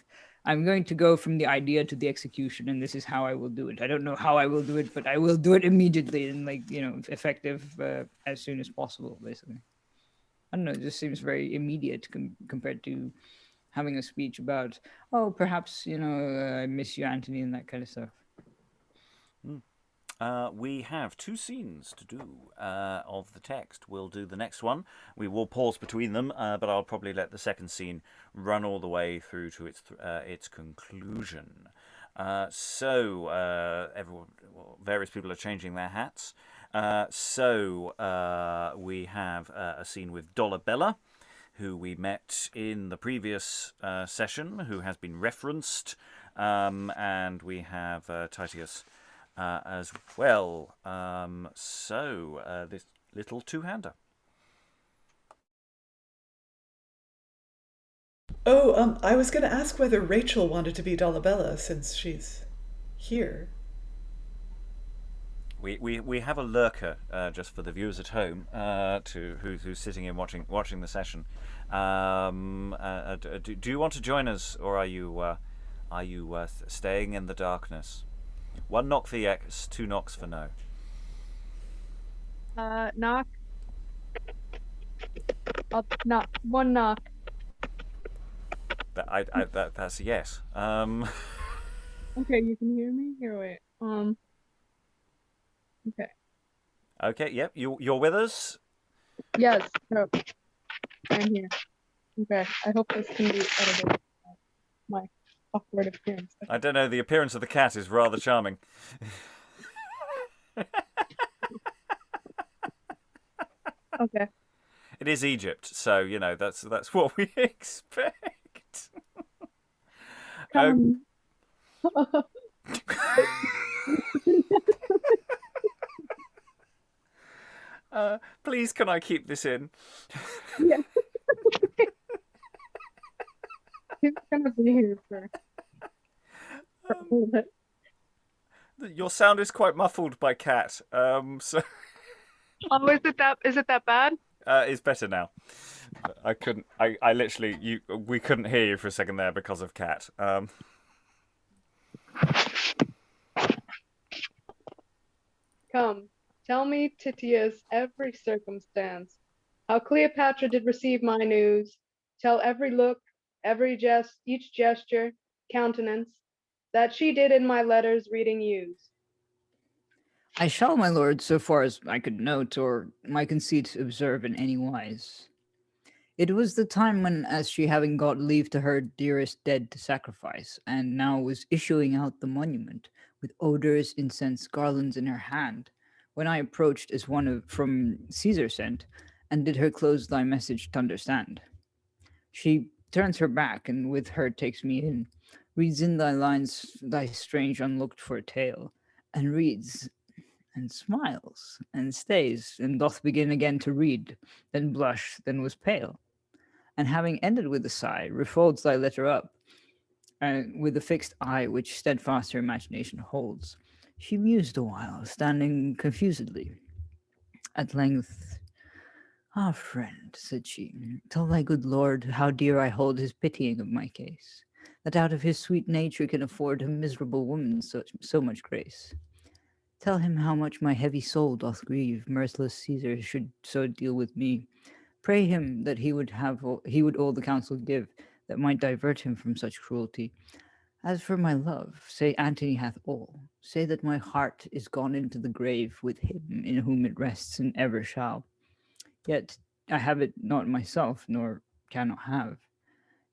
I'm going to go from the idea to the execution, and this is how I will do it. I don't know how I will do it, but I will do it immediately and effective as soon as possible, basically. I don't know, it just seems very immediate compared to having a speech about, perhaps I miss you, Antony, and that kind of stuff. We have 2 scenes to do of the text. We'll do the next one. We will pause between them, but I'll probably let the second scene run all the way through to its conclusion. Various people are changing their hats. We have a scene with Dollabella, who we met in the previous session, who has been referenced, and we have Titius as well. This little two-hander. I was going to ask whether Rachael wanted to be Dollabella since she's here. We have a lurker, just for the viewers at home, who's sitting in watching the session. Do you want to join us, or are you staying in the darkness? 1 knock for yes, 2 knocks for no. Knock. I'll knock. 1 knock. That's a yes. Okay, you can hear me? Here, wait. Okay. Okay, yep, you're with us? Yes, no. I'm here. Okay, I hope this can be edited. My awkward appearance. I don't know, the appearance of the cat is rather charming. Okay. It is Egypt, so, that's what we expect. Please, can I keep this in? Yeah. He's gonna be here for a little bit. Your sound is quite muffled by cat, so Oh, is it that bad? it's better now. I couldn't. I literally. We couldn't hear you for a second there because of Cat. Come, tell me, Titius, every circumstance, how Cleopatra did receive my news. Tell every look, every each gesture, countenance, that she did in my letters reading use. I shall, my lord, so far as I could note, or my conceit observe in any wise. It was the time when, as she having got leave to her dearest dead to sacrifice, and now was issuing out the monument, with odors, incense, garlands in her hand, when I approached as one of from Caesar sent, and did her close thy message to understand. She turns her back, and with her takes me in, reads in thy lines thy strange unlooked for tale, and reads, and smiles, and stays, and doth begin again to read, then blush, then was pale, and having ended with a sigh, refolds thy letter up, and with a fixed eye which steadfast her imagination holds. She mused a while, standing confusedly. At length, "Ah, friend," said she, "tell thy good lord how dear I hold his pitying of my case, that out of his sweet nature can afford a miserable woman so much grace. Tell him how much my heavy soul doth grieve merciless Caesar should so deal with me. Pray him that he would all the counsel give that might divert him from such cruelty. As for my love, say Antony hath all. Say that my heart is gone into the grave with him in whom it rests and ever shall. Yet I have it not myself, nor cannot have.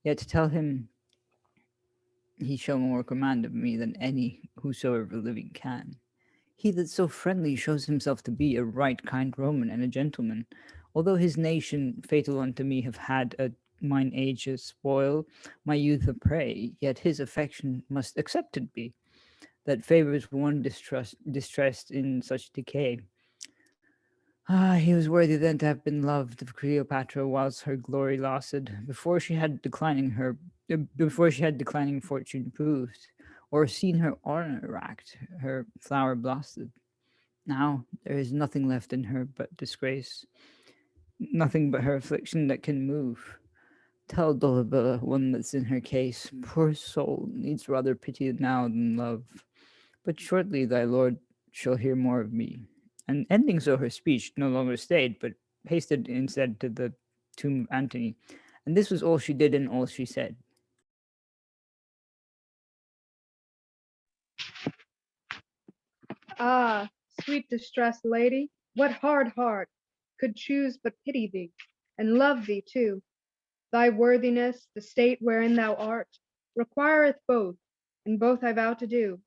Yet tell him he shall more command of me than any whosoever living can. He that so friendly shows himself to be a right kind Roman and a gentleman, although his nation fatal unto me have had a mine age a spoil, my youth a prey, yet his affection must accepted be, that favors one distressed in such decay. Ah, he was worthy then to have been loved of Cleopatra whilst her glory lasted, before she had declining fortune proved, or seen her honor racked, her flower blasted. Now there is nothing left in her but disgrace, nothing but her affliction that can move. Tell Dollabella, one that's in her case, poor soul, needs rather pity now than love. But shortly thy lord shall hear more of me. And ending so her speech no longer stayed, but hasted instead to the tomb of Antony. And this was all she did and all she said. Ah, sweet distressed lady, what hard heart could choose but pity thee, and love thee too? Thy worthiness, the state wherein thou art, requireth both, and both I vow to do.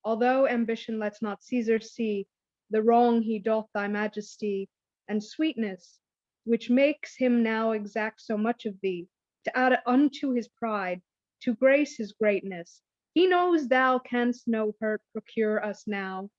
Although ambition lets not Caesar see the wrong he doth thy majesty, and sweetness, which makes him now exact so much of thee, to add unto his pride, to grace his greatness, he knows thou canst no hurt procure us now,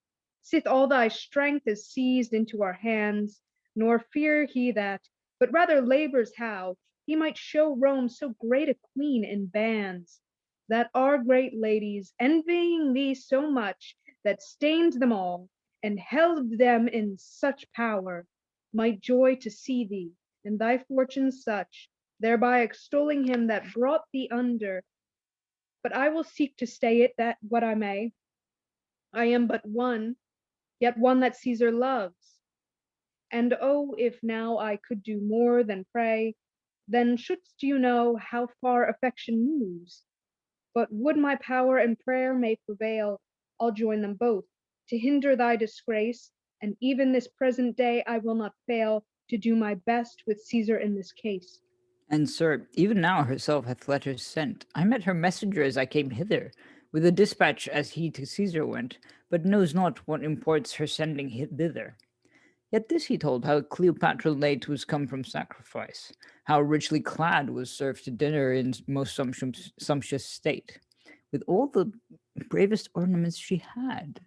sith all thy strength is seized into our hands, nor fear he that, but rather labors how he might show Rome so great a queen in bands, that our great ladies, envying thee so much that stained them all, and held them in such power, might joy to see thee, and thy fortunes such, thereby extolling him that brought thee under. But I will seek to stay it that what I may. I am but one, yet one that Caesar loves. And oh, if now I could do more than pray, then shouldst you know how far affection moves. But would my power and prayer may prevail, I'll join them both, to hinder thy disgrace, and even this present day I will not fail to do my best with Caesar in this case. And, sir, even now herself hath letters sent. I met her messenger as I came hither, with a dispatch as he to Caesar went, but knows not what imports her sending thither. Yet this he told, how Cleopatra late was come from sacrifice, how richly clad was served to dinner in most sumptuous state, with all the bravest ornaments she had.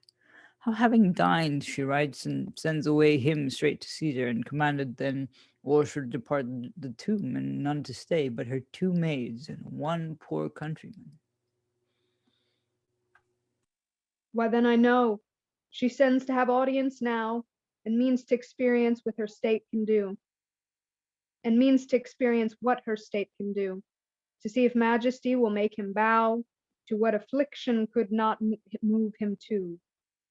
How having dined, she writes and sends away him straight to Caesar, and commanded then all should depart the tomb, and none to stay but her two maids and one poor countryman. Why then I know she sends to have audience now, and means to experience with her state can do. and means to experience what her state can do, to see if majesty will make him bow to what affliction could not move him to.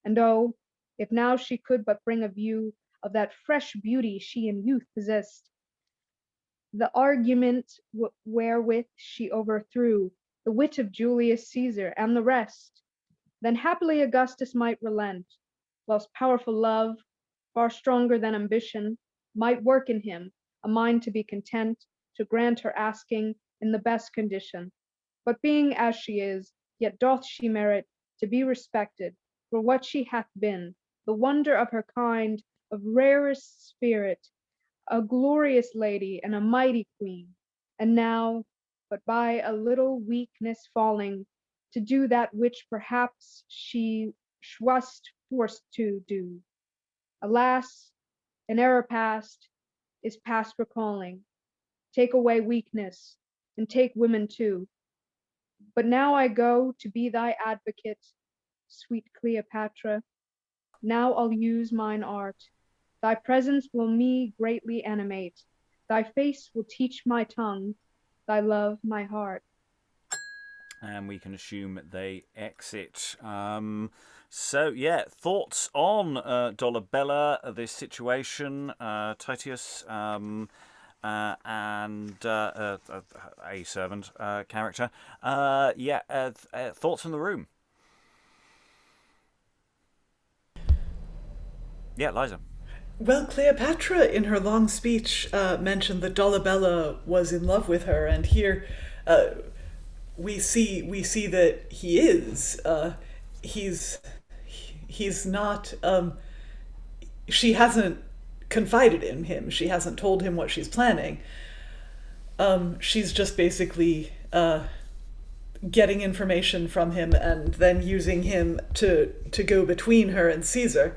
And oh, if now she could but bring a view of that fresh beauty she in youth possessed, the argument wherewith she overthrew the wit of Julius Caesar and the rest, then happily Augustus might relent, whilst powerful love, far stronger than ambition, might work in him a mind to be content to grant her asking in the best condition. But being as she is, yet doth she merit to be respected for what she hath been, the wonder of her kind, of rarest spirit, a glorious lady and a mighty queen, and now, but by a little weakness falling, to do that which perhaps she was forced to do. Alas, an error past is past recalling. Take away weakness, and take women too. But now I go to be thy advocate, sweet Cleopatra. Now I'll use mine art. Thy presence will me greatly animate. Thy face will teach my tongue, thy love my heart. And we can assume they exit. So, yeah, thoughts on Dollabella, this situation, Titius, and a servant character. Thoughts from the room? Yeah, Liza. Well, Cleopatra, in her long speech, mentioned that Dollabella was in love with her, and here we see that he is. He's not. She hasn't confided in him. She hasn't told him what she's planning. She's just basically getting information from him and then using him to go between her and Caesar.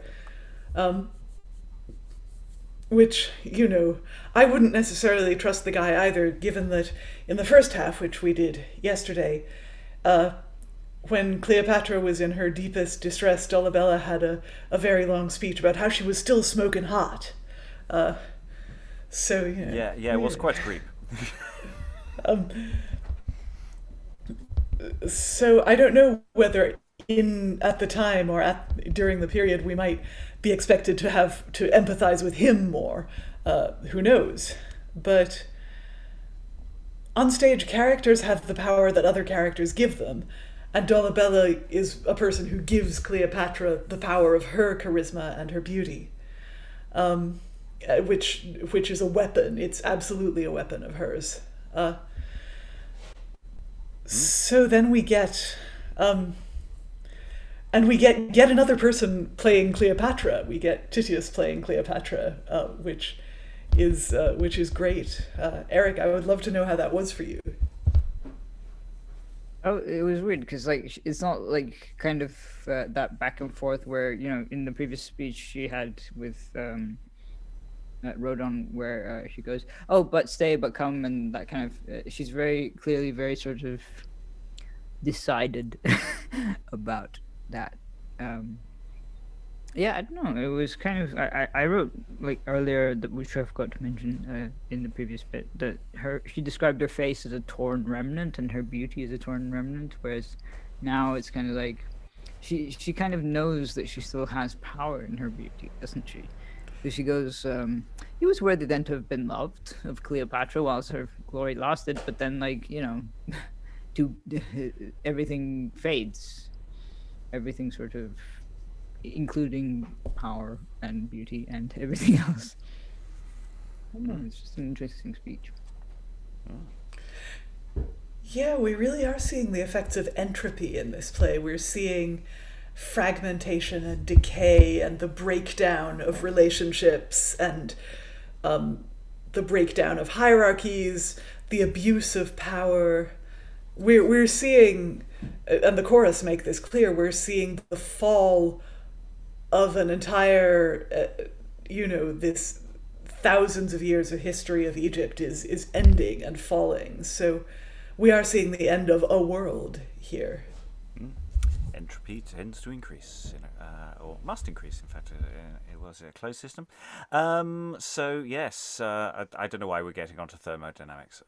Which, I wouldn't necessarily trust the guy either, given that in the first half, which we did yesterday, when Cleopatra was in her deepest distress, Dollabella had a very long speech about how she was still smoking hot. Yeah, it was quite a creep. So I don't know whether at the time or during the period we might be expected to have to empathize with him more. Who knows? But on stage, characters have the power that other characters give them, and Dollabella is a person who gives Cleopatra the power of her charisma and her beauty, which is a weapon. It's absolutely a weapon of hers. So then we get. And we get yet another person playing Cleopatra. We get Titius playing Cleopatra, which is great. Eric, I would love to know how that was for you. Oh, it was weird because it's not kind of that back and forth where in the previous speech she had with Rodon where she goes, "Oh, but stay, but come," and that kind of she's very clearly very sort of decided about that. I don't know, it was kind of I wrote earlier, that which I forgot to mention in the previous bit, that she described her face as a torn remnant and her beauty as a torn remnant, whereas now it's kind of like she kind of knows that she still has power in her beauty, doesn't she? So she goes, he was worthy then to have been loved of Cleopatra whilst her glory lasted, but then everything fades. Everything sort of, including power and beauty and everything else. I don't know, it's just an interesting speech. Yeah, we really are seeing the effects of entropy in this play. We're seeing fragmentation and decay and the breakdown of relationships and the breakdown of hierarchies, the abuse of power. We're seeing, and the chorus make this clear, we're seeing the fall of an entire, this thousands of years of history of Egypt is ending and falling. So we are seeing the end of a world here. entropy tends to increase, or must increase. In fact, it was a closed system. So yes, I don't know why we're getting onto thermodynamics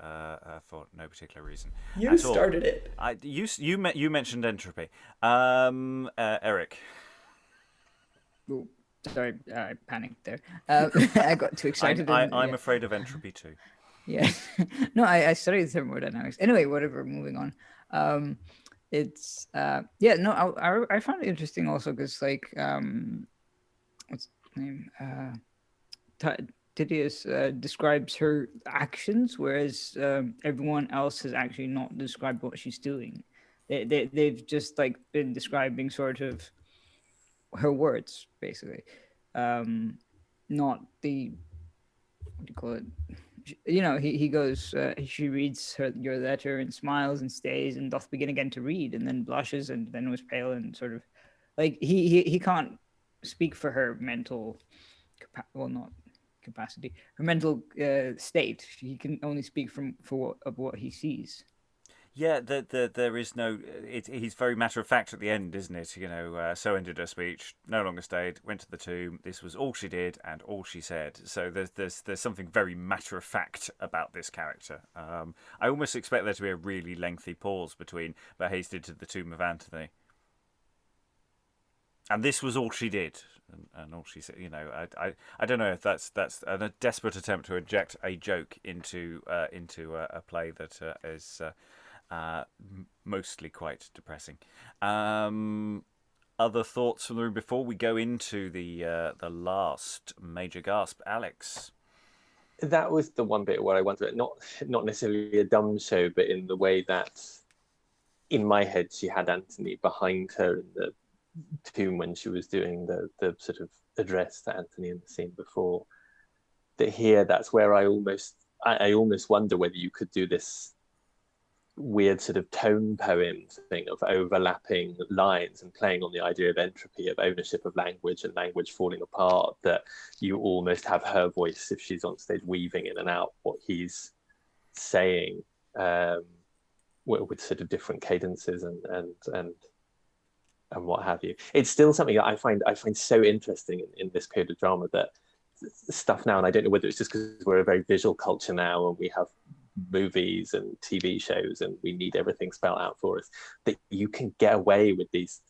for no particular reason. You started it. You mentioned entropy. Eric. Oh, sorry, I panicked there. I got too excited. I'm afraid of entropy too. Yeah. No, I studied thermodynamics. Anyway, whatever, moving on. I found it interesting also because, like, what's the name? Titius describes her actions, whereas everyone else has actually not described what she's doing. They've just, like, been describing sort of her words, basically. Not the, what do you call it? He goes, she reads your letter and smiles and stays and doth begin again to read and then blushes and then was pale and sort of like he can't speak for her mental not capacity, her mental state. He can only speak for what he sees. Yeah, there is no. He's very matter of fact at the end, isn't it? So ended her speech. No longer stayed. Went to the tomb. This was all she did and all she said. So there's something very matter of fact about this character. I almost expect there to be a really lengthy pause between "but hasted to the tomb of Antony," and this was all she did and all she said. I don't know if that's a desperate attempt to inject a joke into a play that is. Mostly quite depressing. Other thoughts from the room before we go into the last major gasp, Alex? That was the one bit where I wondered, not necessarily a dumb show, but in the way that in my head she had Antony behind her in the tomb when she was doing the sort of address to Antony in the scene before. That here, that's where I almost wonder whether you could do this weird sort of tone poem thing of overlapping lines and playing on the idea of entropy, of ownership of language and language falling apart, that you almost have her voice, if she's on stage, weaving in and out what he's saying, with sort of different cadences and what have you. It's still something that I find so interesting in this period of drama, that stuff now, and I don't know whether it's just because we're a very visual culture now and we have movies and TV shows and we need everything spelled out for us, that you can get away with these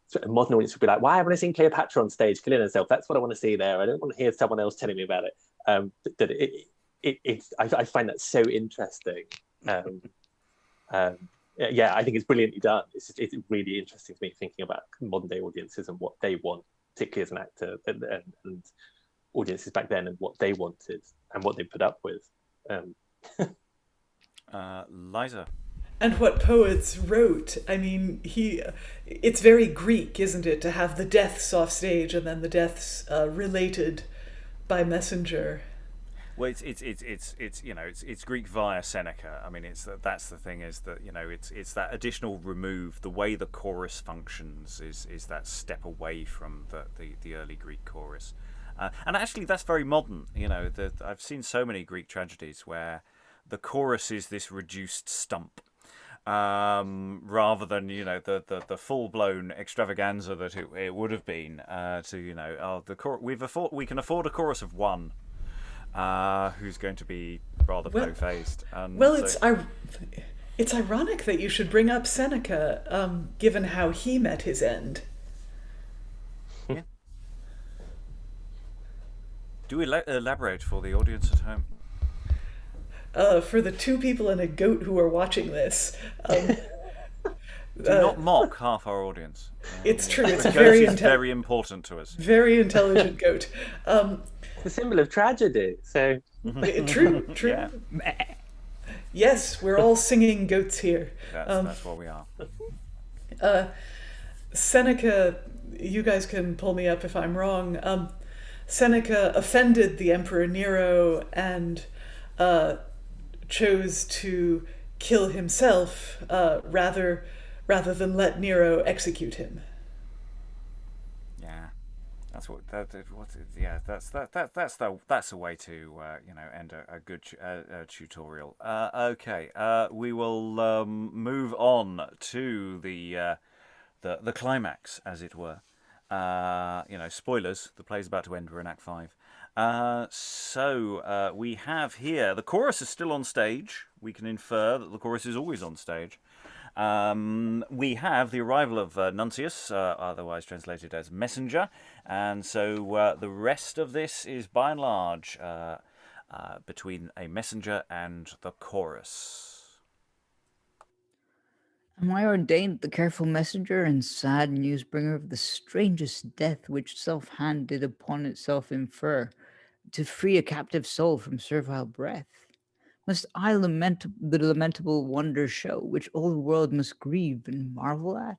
sort of modern audience would be like, why haven't I seen Cleopatra on stage killing herself? That's what I want to see there. I don't want to hear someone else telling me about it. I find that so interesting. I think it's brilliantly done. It's really interesting to me thinking about modern day audiences and what they want, particularly as an actor, and audiences back then and what they wanted and what they put up with. Liza. And what poets wrote. I mean, it's very Greek, isn't it, to have the deaths off stage and then the deaths related by messenger. Well, it's Greek via Seneca. I mean, that's the thing, is that it's that additional remove. The way the chorus functions is that step away from the early Greek chorus, and actually that's very modern. I've seen so many Greek tragedies where the chorus is this reduced stump, rather than the full blown extravaganza that it would have been. We can afford a chorus of one. Who's going to be rather blue-faced. It's ironic that you should bring up Seneca, given how he met his end. Yeah. Do we elaborate for the audience at home? For the two people and a goat who are watching this, do not mock half our audience. It's true. It's very important to us. Very intelligent goat. The symbol of tragedy. So true. Yeah. Yes, we're all singing goats here. That's what we are. Seneca, you guys can pull me up if I'm wrong. Seneca offended the Emperor Nero and chose to kill himself rather than let Nero execute him. Yeah, that's that's a way to end a good tutorial. Okay, we will move on to the the climax, as it were. Spoilers. The play's about to end. We're in Act 5. So we have here the chorus is still on stage. We can infer that the chorus is always on stage. We have the arrival of Nuncius, otherwise translated as messenger, and so the rest of this is by and large between a messenger and the chorus. Am I ordained the careful messenger and sad news bringer of the strangest death which self-hand did upon itself infer, to free a captive soul from servile breath? Must I lament the lamentable wonder show, which all the world must grieve and marvel at?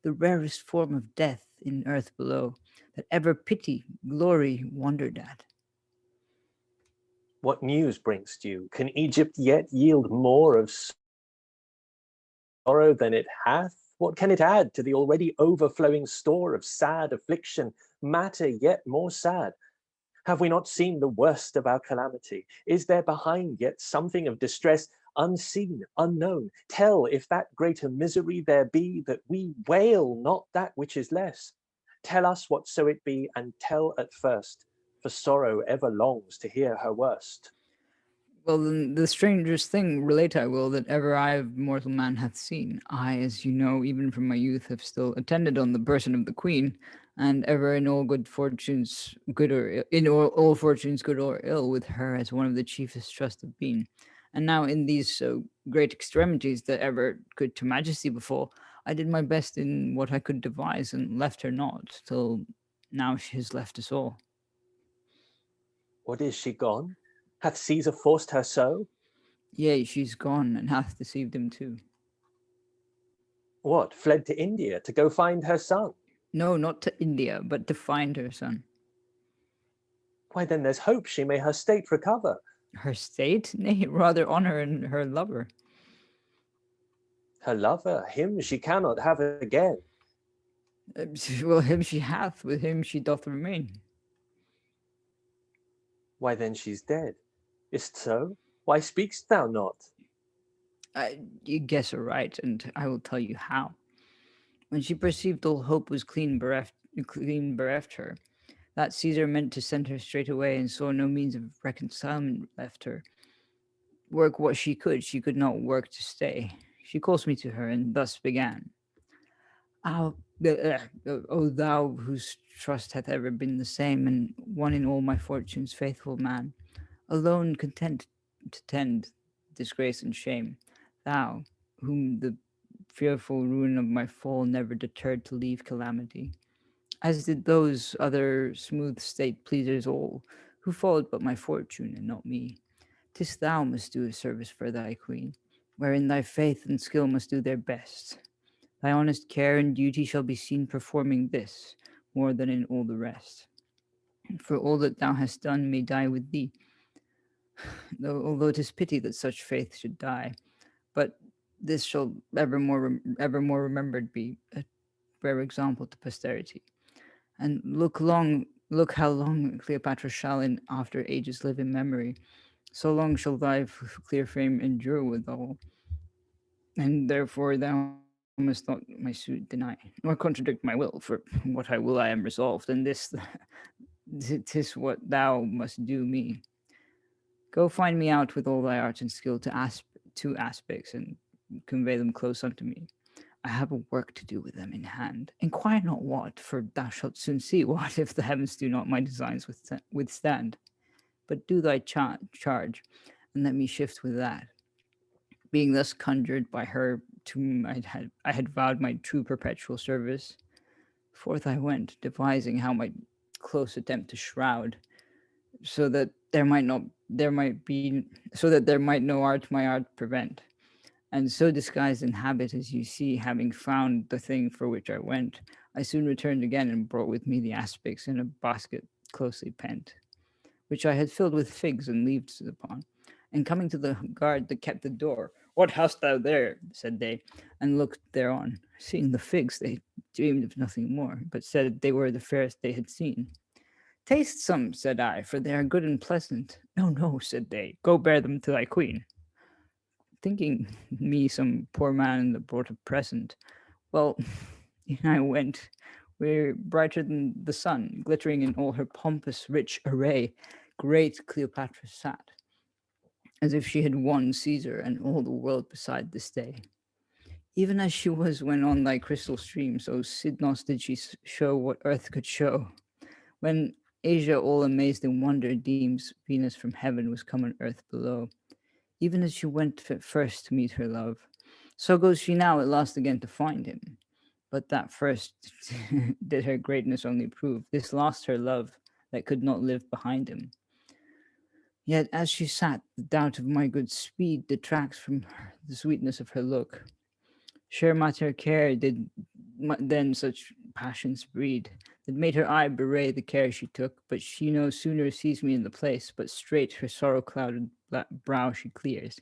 The rarest form of death in earth below, that ever pity, glory wondered at. What news bringst you? Can Egypt yet yield more of sorrow than it hath? What can it add to the already overflowing store of sad affliction, matter yet more sad? Have we not seen the worst of our calamity? Is there behind yet something of distress, unseen, unknown? Tell if that greater misery there be, that we wail not that which is less. Tell us whatso it be, and tell at first, for sorrow ever longs to hear her worst. Well, then the strangest thing relate I will that ever I of mortal man hath seen. I, as you know, even from my youth, have still attended on the person of the queen, and ever in all good fortunes, good or ill, in all fortunes, good or ill, with her as one of the chiefest trust have been. And now in these so great extremities that ever could to majesty befall, I did my best in what I could devise, and left her not, till now she has left us all. What is she gone? Hath Caesar forced her so? Yea, she's gone, and hath deceived him too. What, fled to India to go find her son? No, not to India, but to find her son. Why then there's hope she may her state recover. Her state? Nay, rather honor and her lover. Her lover, him she cannot have again. Well, him she hath, with him she doth remain. Why then she's dead. Is't so? Why speak'st thou not? You guess aright, and I will tell you how. When she perceived all hope was clean bereft her, that Caesar meant to send her straight away, and saw no means of reconcilement left her. Work what she could not work to stay. She calls me to her, and thus began. O thou whose trust hath ever been the same, and one in all my fortunes faithful man, alone content to tend disgrace and shame, thou, whom the fearful ruin of my fall never deterred to leave calamity, as did those other smooth state pleasers all, who followed but my fortune and not me. 'Tis thou must do a service for thy queen, wherein thy faith and skill must do their best. Thy honest care and duty shall be seen performing this, more than in all the rest. For all that thou hast done may die with thee, although 'tis pity that such faith should die. But this shall evermore remembered be, a rare example to posterity. And look how long Cleopatra shall in after ages live in memory. So long shall thy clear fame endure withal. And therefore thou must not my suit deny, nor contradict my will, for what I will I am resolved, and this 'tis what thou must do me. Go find me out with all thy art and skill two aspects, and convey them close unto me. I have a work to do with them in hand. Inquire not what, for thou shalt soon see what, if the heavens do not my designs withstand. But do thy charge, and let me shift with that. Being thus conjured by her to whom I had vowed my true perpetual service, forth I went, devising how my close attempt to shroud, so that there might no art my art prevent. And so disguised in habit, as you see, having found the thing for which I went, I soon returned again and brought with me the aspics in a basket closely pent, which I had filled with figs and leaves upon. And coming to the guard that kept the door, "What hast thou there?" said they, and looked thereon. Seeing the figs, they dreamed of nothing more, but said they were the fairest they had seen. "Taste some," said I, "for they are good and pleasant." "No, no," said they, "go bear them to thy queen." Thinking me some poor man that brought a present, well, I went, where brighter than the sun, glittering in all her pompous, rich array, great Cleopatra sat, as if she had won Caesar and all the world beside this day. Even as she was when on thy crystal stream, so Sidnos did she show what earth could show. When Asia, all amazed in wonder, deems Venus from heaven was come on earth below. Even as she went first to meet her love, so goes she now at last again to find him. But that first did her greatness only prove, this last her love that could not live behind him. Yet as she sat, the doubt of my good speed detracts from her, the sweetness of her look. Sure matter care did then such passions breed, that made her eye bewray the care she took, but she no sooner sees me in the place, but straight her sorrow-clouded brow she clears,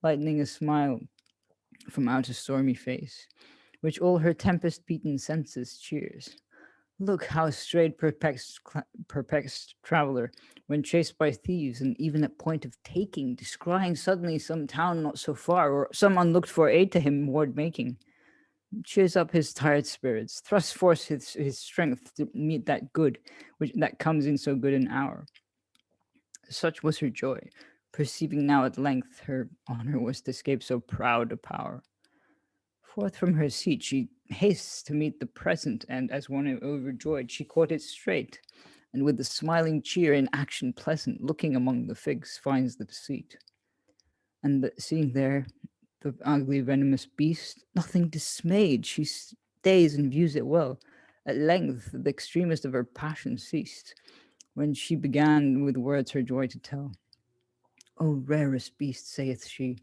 lightening a smile from out a stormy face, which all her tempest-beaten senses cheers. Look how strayed perplexed traveler, when chased by thieves, and even at point of taking, descrying suddenly some town not so far, or some unlooked for aid to him ward making, cheers up his tired spirits, thrusts forth his strength to meet that good, which that comes in so good an hour. Such was her joy, perceiving now at length her honor was to escape so proud a power. Forth from her seat she hastes to meet the present, and as one overjoyed, she caught it straight, and with the smiling cheer in action pleasant, looking among the figs, finds the deceit. And seeing there the ugly venomous beast, nothing dismayed, she stays and views it well. At length the extremest of her passion ceased, when she began with words her joy to tell. O rarest beast, saith she,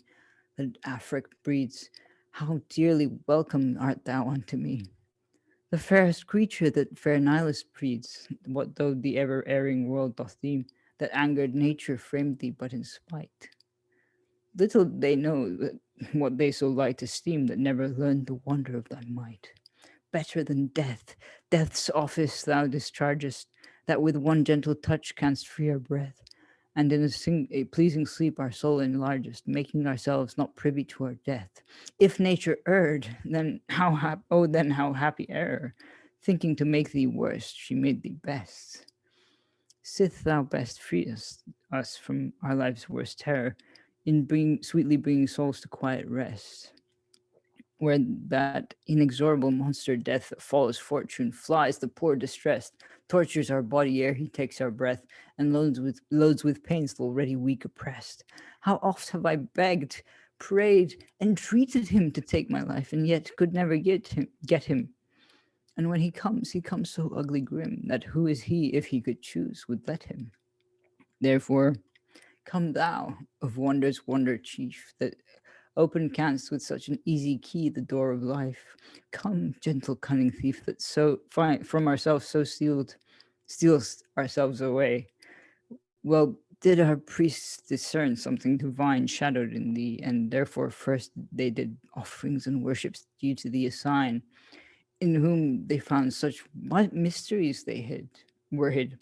that Afric breeds, how dearly welcome art thou unto me. The fairest creature that fair Nilus breeds, what though the ever-erring world doth deem, that angered nature framed thee but in spite. Little they know that what they so light esteem, that never learned the wonder of thy might. Better than death, death's office thou dischargest, that with one gentle touch canst free our breath, and in a pleasing sleep our soul enlargest, making ourselves not privy to our death. If nature erred, then how happy error! Thinking to make thee worst, she made thee best. Sith thou best freest us from our life's worst terror, in sweetly bringing souls to quiet rest, where that inexorable monster death that follows fortune flies the poor distressed, tortures our body ere he takes our breath, and loads with pains the already weak oppressed. How oft have I begged, prayed, entreated him to take my life, and yet could never get him. And when he comes so ugly grim, that who is he, if he could choose, would let him. Therefore, come thou, of wonders wonder chief, that open canst with such an easy key the door of life. Come, gentle cunning thief, that so from ourselves so steals ourselves away. Well, did our priests discern something divine shadowed in thee, and therefore first they did offerings and worships due to thee assign, in whom they found such mysteries were hid,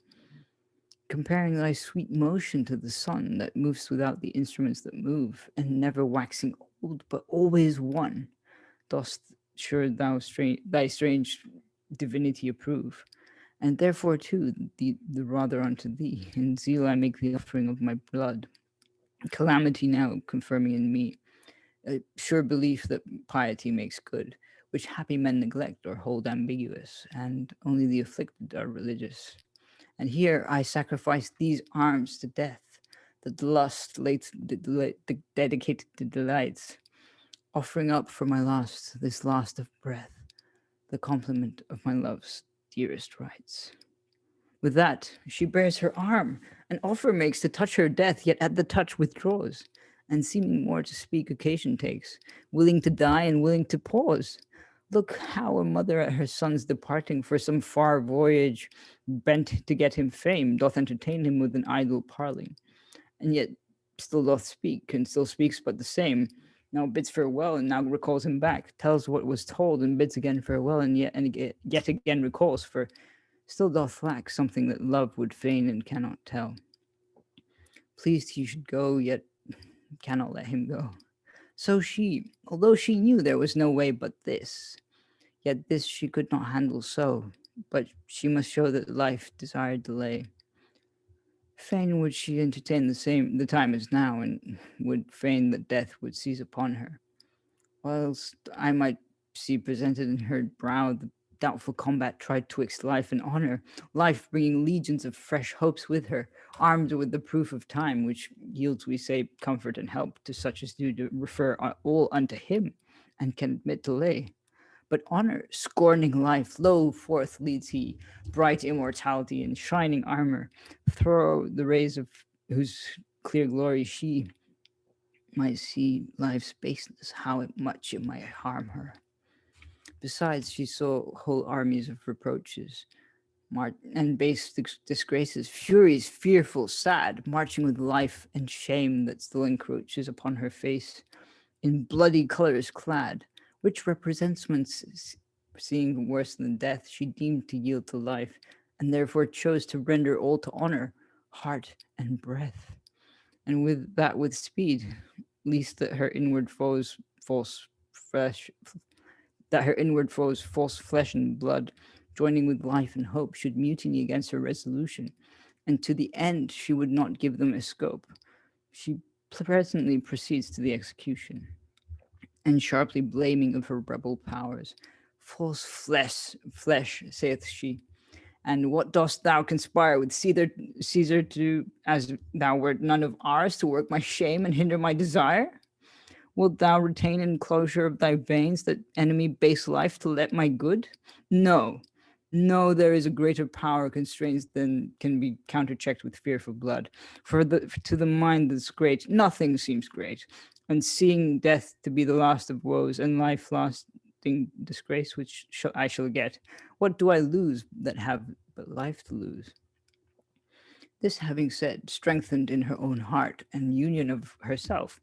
comparing thy sweet motion to the sun that moves without the instruments that move, and never waxing old, but always one, dost sure thy strange divinity approve. And therefore too, the rather unto thee, in zeal I make the offering of my blood, calamity now confirming in me, a sure belief that piety makes good, which happy men neglect or hold ambiguous, and only the afflicted are religious. And here I sacrifice these arms to death, that the lust dedicated to delights, offering up for my last, this last of breath, the complement of my love's dearest rights. With that, she bares her arm, an offer makes to touch her death, yet at the touch withdraws, and seeming more to speak occasion takes, willing to die and willing to pause. Look how a mother at her son's departing for some far voyage, bent to get him fame, doth entertain him with an idle parling, and yet still doth speak, and still speaks but the same. Now bids farewell, and now recalls him back, tells what was told, and bids again farewell, and yet again recalls, for still doth lack something that love would fain and cannot tell. Pleased he should go, yet cannot let him go. So she, although she knew there was no way but this, Yet this she could not handle so, but she must show that life desired delay. Fain would she entertain the time as now, and would fain that death would seize upon her, whilst I might see presented in her brow the doubtful combat tried twixt life and honor, life bringing legions of fresh hopes with her, armed with the proof of time, which yields, we say, comfort and help to such as do to refer all unto him, and can admit delay. But honor, scorning life, lo forth leads he, bright immortality in shining armor, throw the rays of whose clear glory she might see life's baseness, how much it might harm her. Besides, she saw whole armies of reproaches, and base disgraces, furies fearful, sad, marching with life and shame that still encroaches upon her face, in bloody colors clad, which represents when seeing worse than death, she deemed to yield to life, and therefore chose to render all to honor, heart and breath, and with speed, least that her inward foes false flesh that her inward foes false flesh and blood, joining with life and hope, should mutiny against her resolution, and to the end she would not give them a scope. She presently proceeds to the execution, and sharply blaming of her rebel powers, false flesh, saith she, and what dost thou conspire with Caesar to, as thou wert none of ours, to work my shame and hinder my desire? Wilt thou retain in closure of thy veins that enemy base life to let my good? No, no, there is a greater power constraints than can be counterchecked with fearful blood. For to the mind that's great, nothing seems great. And seeing death to be the last of woes and life lasting disgrace which I shall get, what do I lose that have but life to lose? This having said, strengthened in her own heart and union of herself,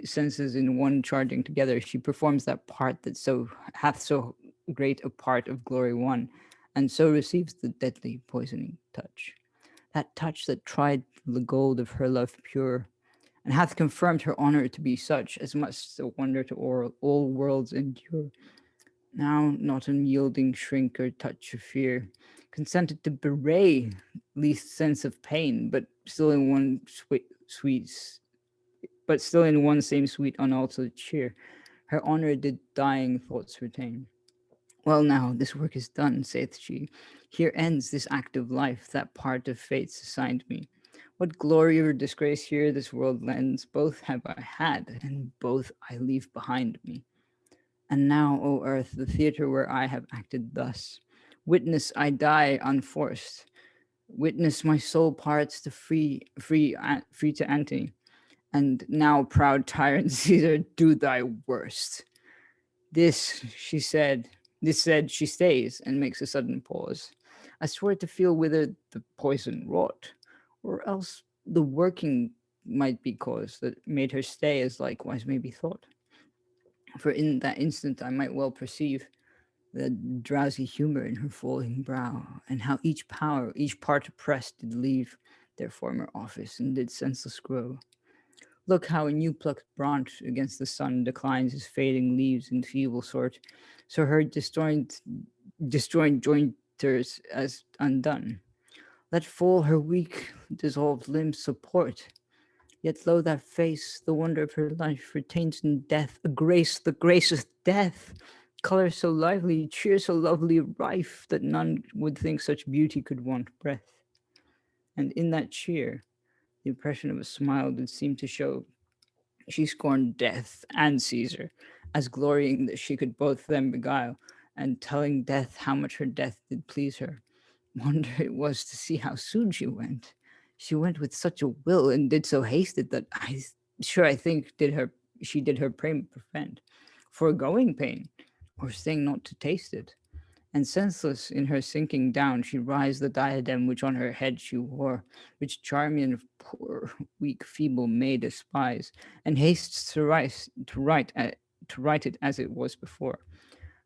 senses in one charging together, she performs that part that so hath so great a part of glory won, and so receives the deadly poisoning touch. That touch that tried the gold of her love pure, and hath confirmed her honor to be such as must a wonder to all worlds endure. Now not unyielding shrink or touch of fear, consented to bewray least sense of pain, but still in one same sweet unaltered cheer, her honor did dying thoughts retain. Well now, this work is done, saith she. Here ends this active life, that part of fate's assigned me. What glory or disgrace here this world lends, both have I had, and both I leave behind me. And now, O earth, the theatre where I have acted thus, witness I die unforced. Witness my soul parts to free to Antony. And now, proud tyrant Caesar, do thy worst. This said, she stays and makes a sudden pause. I swear to feel whither the poison wrought, or else the working might be cause that made her stay, as likewise may be thought. For in that instant I might well perceive the drowsy humor in her falling brow, and how each part oppressed did leave their former office, and did senseless grow. Look how a new plucked branch against the sun declines his fading leaves in feeble sort, so her disjoined jointers as undone. Let fall her weak, dissolved limbs support. Yet lo that face, the wonder of her life, retains in death a grace, the grace of death. Color so lively, cheer so lovely rife, that none would think such beauty could want breath. And in that cheer, the impression of a smile did seem to show she scorned death and Caesar, as glorying that she could both them beguile, and telling death how much her death did please her. Wonder it was to see how soon she went. She went with such a will, and did so hasted, that I think she did her pain prevent, foregoing pain, or staying not to taste it. And senseless in her sinking down, she rised the diadem which on her head she wore, which Charmian, poor, weak, feeble maid, despise, and hastes to write it as it was before.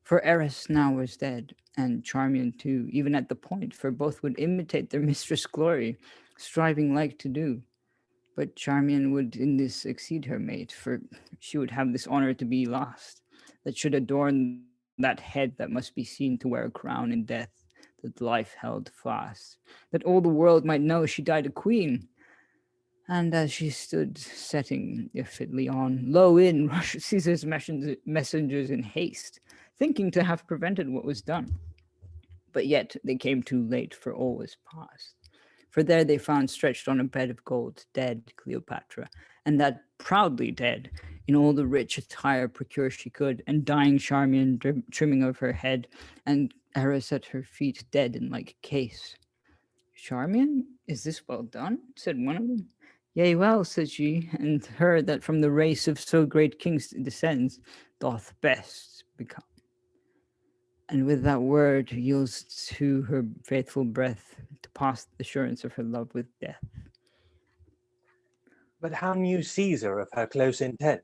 For Eris now was dead, and Charmian too, even at the point, for both would imitate their mistress' glory, striving like to do. But Charmian would in this exceed her mate, for she would have this honor to be lost, that should adorn the that head that must be seen to wear a crown in death, that life held fast, that all the world might know she died a queen. And as she stood setting fitly on, lo in rushed Caesar's messengers in haste, thinking to have prevented what was done. But yet they came too late, for all was past. For there they found stretched on a bed of gold, dead Cleopatra, and that proudly dead, in all the rich attire procure she could, and dying Charmian trimming of her head, and Eris at her feet dead in like case. Charmian, is this well done? Said one of them. Yea, well, said she, and her that from the race of so great kings descends, doth best become. And with that word yields to her faithful breath to pass the assurance of her love with death. But how knew Caesar of her close intent?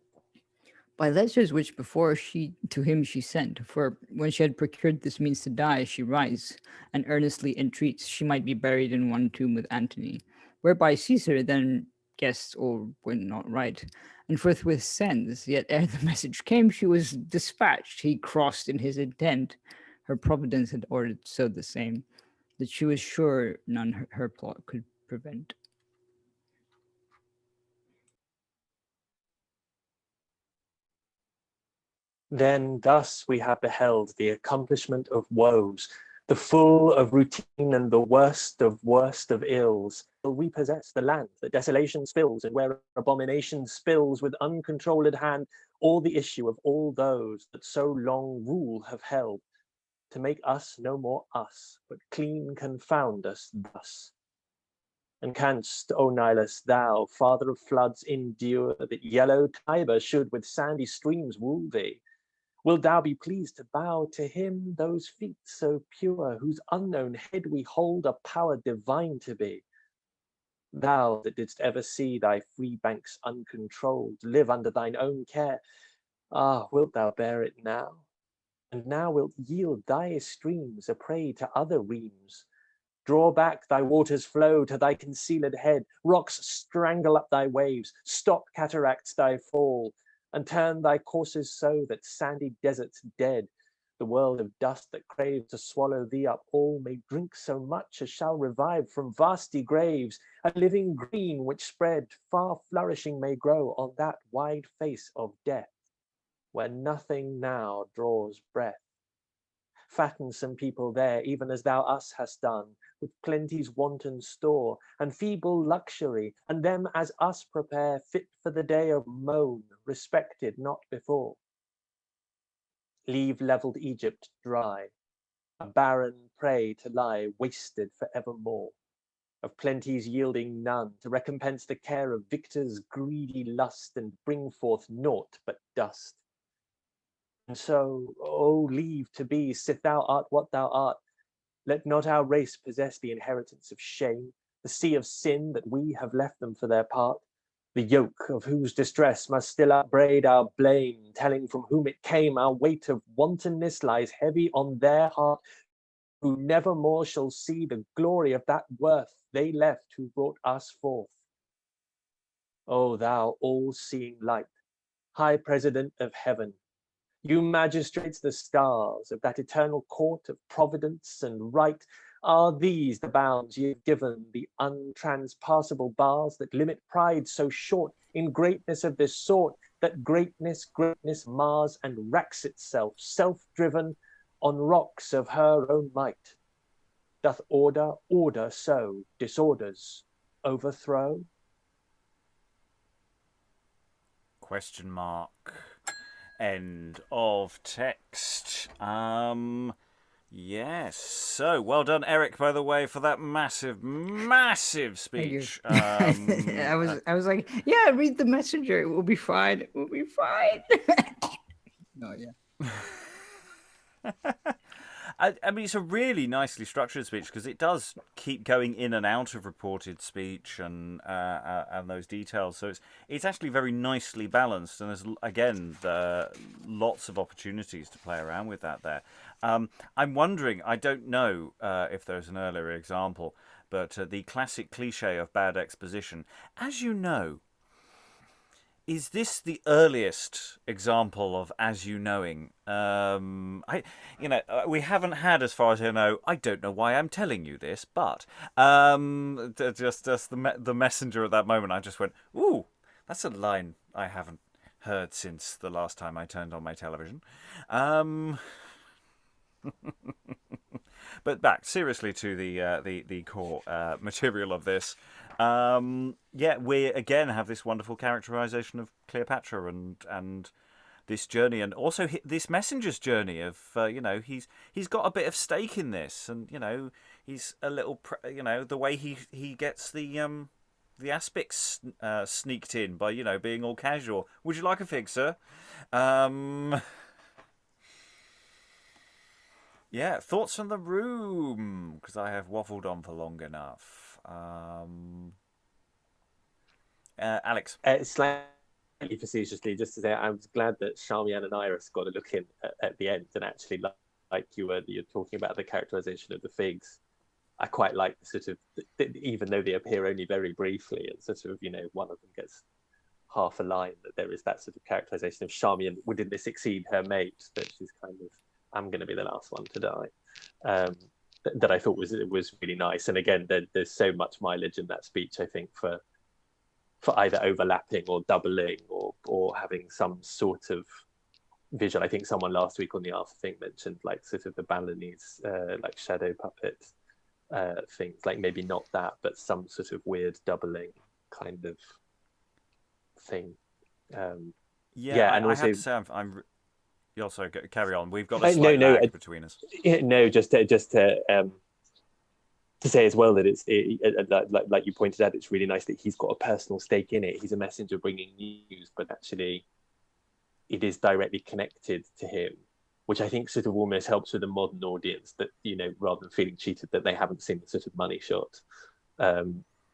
By letters which before to him she sent, for when she had procured this means to die, she writes, and earnestly entreats she might be buried in one tomb with Antony, whereby Caesar then guessed all went not right, and forthwith sends, yet ere the message came, she was dispatched, he crossed in his intent, her providence had ordered so the same, that she was sure none her plot could prevent. Then thus we have beheld the accomplishment of woes, the full of routine and the worst of ills. We possess the land that desolation spills, and where abomination spills with uncontrolled hand all the issue of all those that so long rule have held, to make us no more us, but clean confound us thus. And canst, O Nilus, thou, father of floods, endure that yellow Tiber should with sandy streams woo thee? Wilt thou be pleased to bow to him those feet so pure, whose unknown head we hold a power divine to be? Thou that didst ever see thy free banks uncontrolled, live under thine own care, wilt thou bear it now? And now wilt yield thy streams a prey to other reams? Draw back thy waters' flow to thy concealed head, rocks strangle up thy waves, stop cataracts thy fall, and turn thy courses so that sandy deserts dead, the world of dust that craves to swallow thee up all, may drink so much as shall revive from vasty graves, a living green which spread far flourishing may grow on that wide face of death, where nothing now draws breath. Fatten some people there, even as thou us hast done, with plenty's wanton store, and feeble luxury, and them as us prepare, fit for the day of moan, respected not before. Leave levelled Egypt dry, a barren prey to lie wasted for evermore, of plenty's yielding none, to recompense the care of victors' greedy lust, and bring forth naught but dust. And so, leave to be, sith thou art what thou art. Let not our race possess the inheritance of shame, the sea of sin that we have left them for their part, the yoke of whose distress must still upbraid our blame, telling from whom it came, our weight of wantonness lies heavy on their heart, who never more shall see the glory of that worth they left who brought us forth. O thou all-seeing light, high president of heaven, you magistrates the stars of that eternal court of providence and right, are these the bounds ye have given, the untranspassable bars that limit pride so short in greatness of this sort, that greatness mars and racks itself, self-driven, on rocks of her own might? Doth order so, disorders overthrow? Question mark. End of text. Yes. So well done, Eric, by the way, for that massive speech. I was like, yeah, read the messenger. It will be fine. It will be fine. No, yeah. I mean, it's a really nicely structured speech because it does keep going in and out of reported speech and those details. So it's actually very nicely balanced, and there's again lots of opportunities to play around with that there. I'm wondering, I don't know if there's an earlier example, but the classic cliche of bad exposition, as you know, is this the earliest example of as you knowing? We haven't had, as far as I know. I don't know why I'm telling you this, but just the messenger at that moment, I just went, "Ooh, that's a line I haven't heard since the last time I turned on my television." But back seriously to the core material of this. We again have this wonderful characterization of Cleopatra and this journey, and also this messenger's journey of he's got a bit of stake in this, and he's a little the way he gets the aspics sneaked in by being all casual. Would you like a fig, sir? Yeah, thoughts from the room, because I have waffled on for long enough. Alex. Slightly facetiously, just to say, I was glad that Charmian and Iris got a look in at the end, and actually, like you're talking about the characterization of the figs. I quite like the sort of, even though they appear only very briefly, and sort of, one of them gets half a line, that there is that sort of characterization of Charmian, wouldn't this exceed her mate, that she's kind of, I'm going to be the last one to die. That I thought was really nice. And again, there's so much mileage in that speech, I think, for either overlapping or doubling or having some sort of visual. I think someone last week on the Arthur thing mentioned like sort of the Balinese like shadow puppet things, like maybe not that, but some sort of weird doubling kind of thing. And I also, have to say I'm you also carry on. We've got a slight lag between us. Just to say as well that like you pointed out, it's really nice that he's got a personal stake in it. He's a messenger bringing news, but actually it is directly connected to him, which I think sort of almost helps with a modern audience that, rather than feeling cheated that they haven't seen the sort of money shot.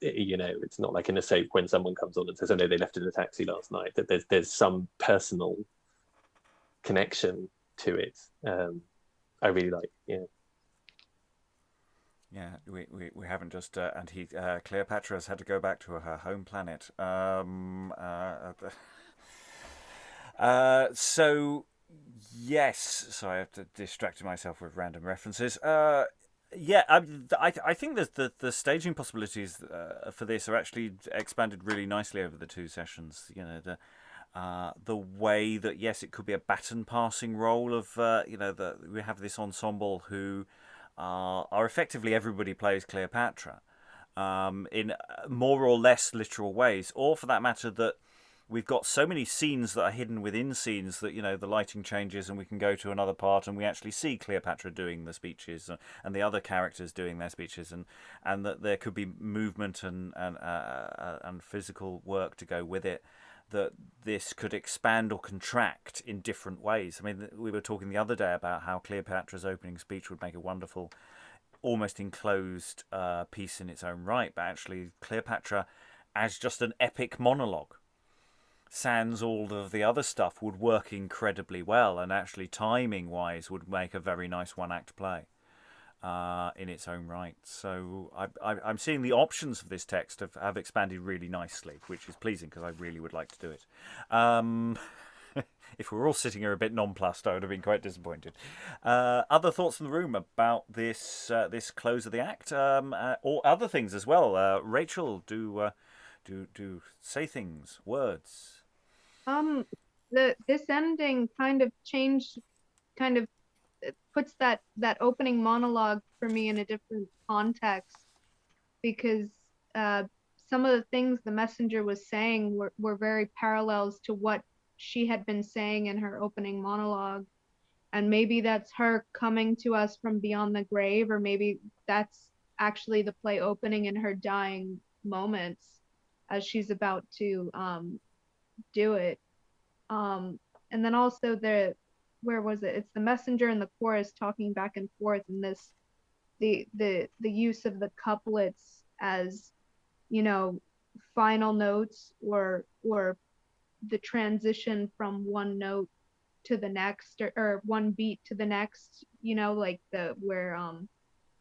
It's not like in a soap when someone comes on and says, "Oh no, they left in a taxi last night," that there's some personal connection to it. I really like, Yeah, we haven't just and Cleopatra has had to go back to her home planet. So yes, so I have to distract myself with random references. I think that the staging possibilities for this are actually expanded really nicely over the two sessions. The way that, yes, it could be a baton passing role of we have this ensemble who are effectively everybody plays Cleopatra in more or less literal ways, or for that matter that we've got so many scenes that are hidden within scenes that the lighting changes and we can go to another part and we actually see Cleopatra doing the speeches and the other characters doing their speeches, and that there could be movement and physical work to go with it, that this could expand or contract in different ways. I mean, we were talking the other day about how Cleopatra's opening speech would make a wonderful, almost enclosed piece in its own right, but actually Cleopatra as just an epic monologue, sans all of the other stuff, would work incredibly well, and actually timing-wise would make a very nice one-act play in its own right. So I'm seeing the options of this text have expanded really nicely, which is pleasing because I really would like to do it. If we were all sitting here a bit nonplussed, I would have been quite disappointed. Other thoughts in the room about this close of the act, or other things as well? Rachael, do say things, words. This ending kind of puts that opening monologue for me in a different context, because some of the things the messenger was saying were very parallels to what she had been saying in her opening monologue. And maybe that's her coming to us from beyond the grave, or maybe that's actually the play opening in her dying moments as she's about to do it. And then also where was it? It's the messenger and the chorus talking back and forth, and the use of the couplets as, final notes or the transition from one note to the next, or one beat to the next, like where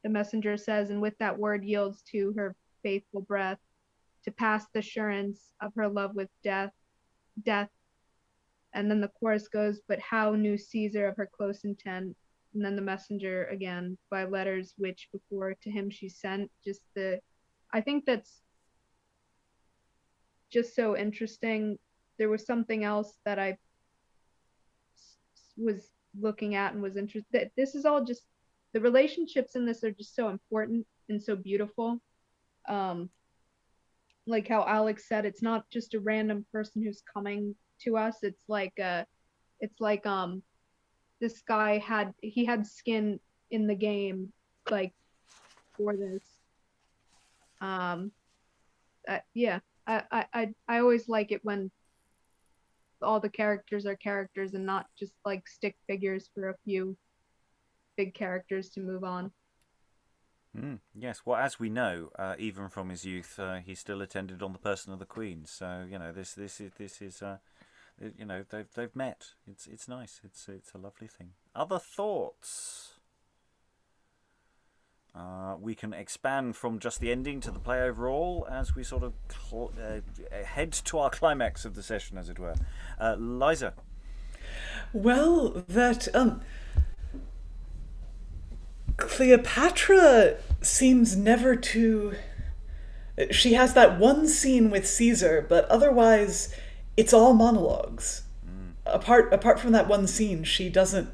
the messenger says, "And with that word yields to her faithful breath, to pass the assurance of her love with death, death. And then the chorus goes, but how knew Caesar of her close intent? And then the messenger again, by letters which before to him she sent. I think that's just so interesting. There was something else that I was looking at and was interested. This is all just, the relationships in this are just so important and so beautiful. Like how Alex said, it's not just a random person who's coming to us. It's like this guy had skin in the game, like, for this. Yeah, I always like it when all the characters are characters and not just like stick figures for a few big characters to move on. Yes, well, as we know, even from his youth, he still attended on the person of the Queen. So this is they've met. It's nice. It's a lovely thing. Other thoughts? We can expand from just the ending to the play overall as we sort of head to our climax of the session, as it were. Liza. Well, that Cleopatra seems never to. She has that one scene with Caesar, but otherwise, it's all monologues. Apart from that one scene, she doesn't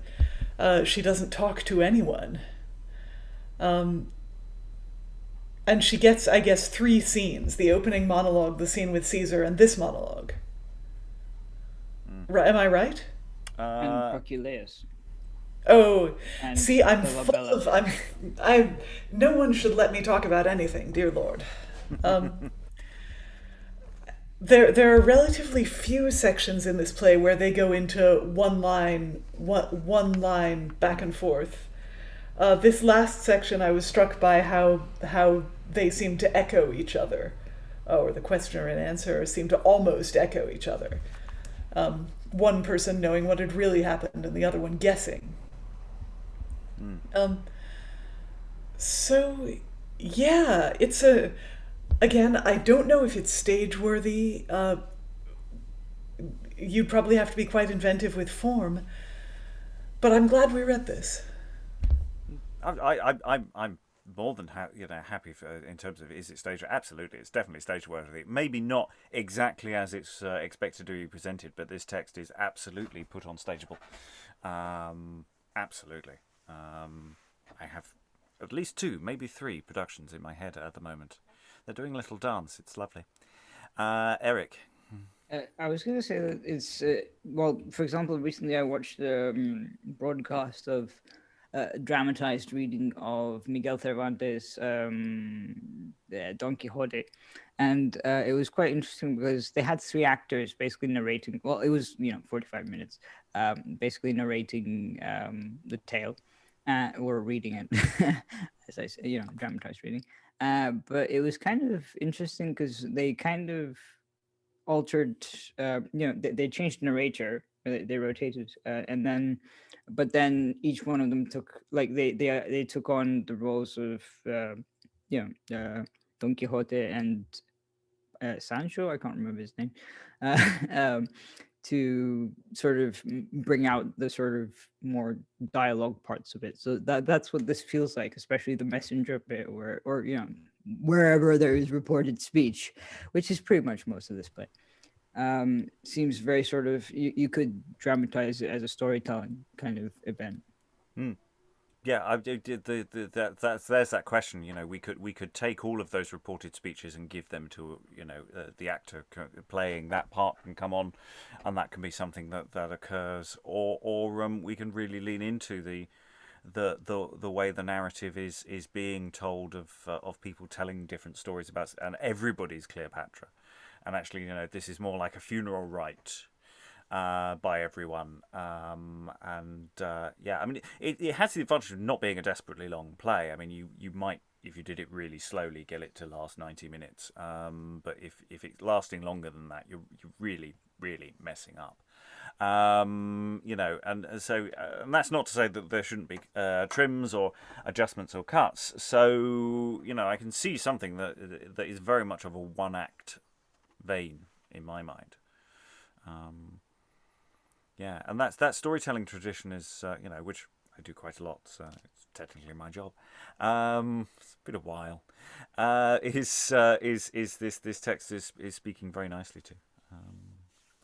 talk to anyone. And she gets, I guess, 3 scenes: the opening monologue, the scene with Caesar, and this monologue. Am I right? And Hercules. Oh, And see, I'm Dollabella. full of. No one should let me talk about anything, dear Lord. There are relatively few sections in this play where they go into one line back and forth. This last section, I was struck by how they seem to echo each other, or the questioner and answer seem to almost echo each other. One person knowing what had really happened and the other one guessing. So, yeah, it's again, I don't know if it's stage worthy. You'd probably have to be quite inventive with form, but I'm glad we read this. I'm more than happy in terms of, is it stage? Absolutely, it's definitely stage worthy. Maybe not exactly as it's expected to be presented, but this text is absolutely put on stageable. Absolutely. I have at least 2, maybe 3 productions in my head at the moment. They're doing a little dance. It's lovely. Eric. I was going to say that it's, well, for example, recently I watched the broadcast of a dramatized reading of Miguel Cervantes' Don Quixote. And it was quite interesting because they had 3 actors basically narrating, well, it was, 45 minutes, basically narrating the tale, or reading it, as I say, dramatized reading. But it was kind of interesting because they kind of altered, they changed narrator, they rotated, and then, but then each one of them took, like, they took on the roles of, Don Quixote and Sancho, I can't remember his name, to sort of bring out the sort of more dialogue parts of it. So that's what this feels like, especially the messenger bit, or wherever there is reported speech, which is pretty much most of this play. Seems very sort of, you could dramatize it as a storytelling kind of event. Yeah, I did. There's that question. We could take all of those reported speeches and give them to the actor playing that part can come on, and that can be something that occurs, or we can really lean into the way the narrative is being told of people telling different stories about, and everybody's Cleopatra, and actually this is more like a funeral rite. By everyone, I mean, it has the advantage of not being a desperately long play. I mean, you might, if you did it really slowly, get it to last 90 minutes. But if it's lasting longer than that, you're really messing up. And so and that's not to say that there shouldn't be trims or adjustments or cuts. So I can see something that is very much of a one-act vein in my mind. Yeah, and that storytelling tradition is, which I do quite a lot, so it's technically my job. It's been a while. Is this text is speaking very nicely to.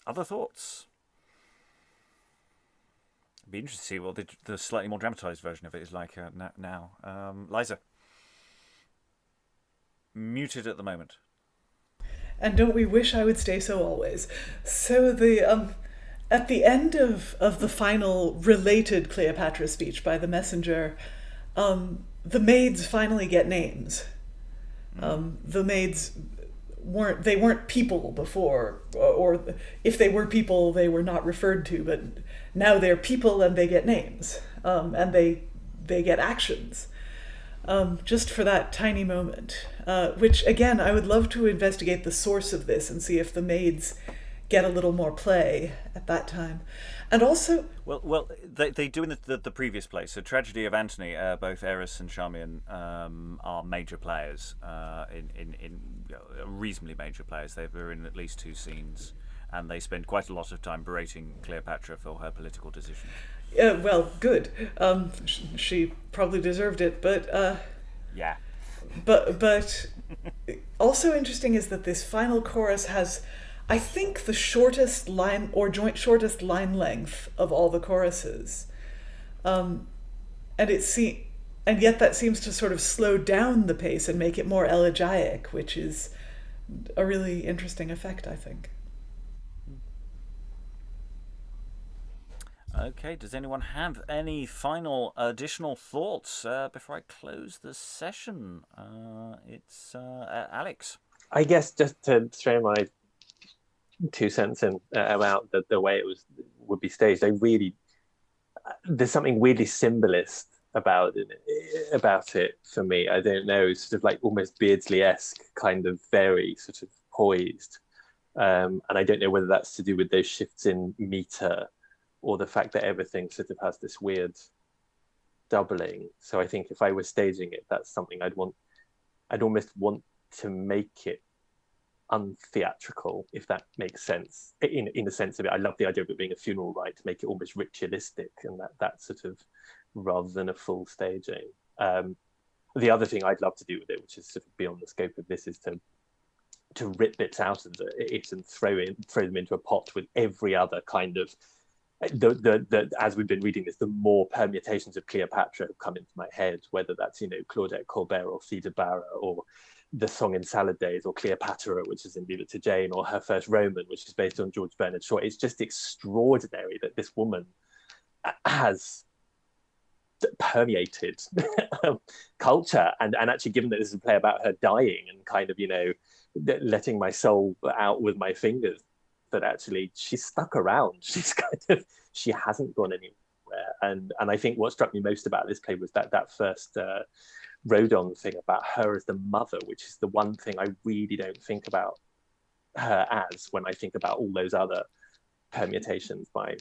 Other thoughts? It'd be interesting to see what the slightly more dramatized version of it is like now. Liza, muted at the moment. And don't we wish I would stay so always? So at the end of the final related Cleopatra speech by the messenger, the maids finally get names. The maids weren't people before, or if they were people, they were not referred to, but now they're people and they get names, and they get actions. Just for that tiny moment, which again, I would love to investigate the source of this and see if the maids get a little more play at that time. And also, well, they do in the previous play. So, Tragedy of Antony, both Eris and Charmian are major players, in reasonably major players. They were in at least 2 scenes, and they spend quite a lot of time berating Cleopatra for her political decisions. Well, good. She probably deserved it, but yeah. But also interesting is that this final chorus has, I think, the shortest line or joint shortest line length of all the choruses, and and yet that seems to sort of slow down the pace and make it more elegiac, which is a really interesting effect, I think. Okay, does anyone have any final additional thoughts before I close the session? It's Alex. I guess just to throw my 2 cents in about the way it would be staged, there's something weirdly symbolist about it for me. I don't know, sort of like almost Beardsley-esque, kind of very sort of poised, and I don't know whether that's to do with those shifts in meter or the fact that everything sort of has this weird doubling. So I think if I was staging it, that's something I'd almost want to make it untheatrical, if that makes sense. In the sense of it, I love the idea of it being a funeral rite, to make it almost ritualistic, and that sort of, rather than a full staging. The other thing I'd love to do with it, which is sort of beyond the scope of this, is to rip bits out of it and throw them into a pot with every other kind of as we've been reading this, the more permutations of Cleopatra have come into my head, whether that's Claudette Colbert or Theda Bara, or the Song in Salad Days, or Cleopatra, which is in Leave It to Jane, or Her First Roman, which is based on George Bernard Shaw. It's just extraordinary that this woman has permeated culture, and actually, given that this is a play about her dying and kind of letting my soul out with my fingers, that actually she's stuck around. She hasn't gone anywhere. And I think what struck me most about this play was that first Rodon thing about her as the mother, which is the one thing I really don't think about her as when I think about all those other permutations by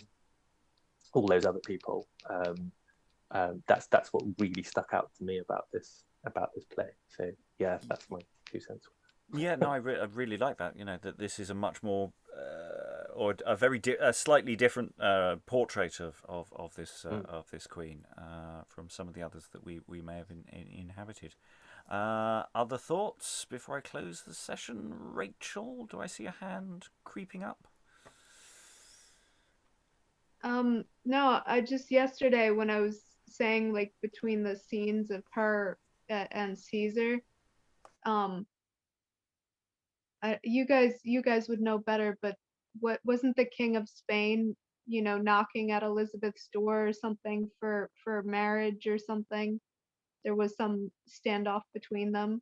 all those other people. That's what really stuck out to me about this play. So yeah, that's my 2 cents. Yeah, no, I really like that. That this is a much more, or a slightly different portrait of this queen from some of the others that we may have inhabited. Other thoughts before I close the session? Rachel, do I see a hand creeping up? No, I just yesterday when I was saying like between the scenes of her and Caesar, you guys would know better, but what wasn't the King of Spain, knocking at Elizabeth's door or something for marriage or something? There was some standoff between them.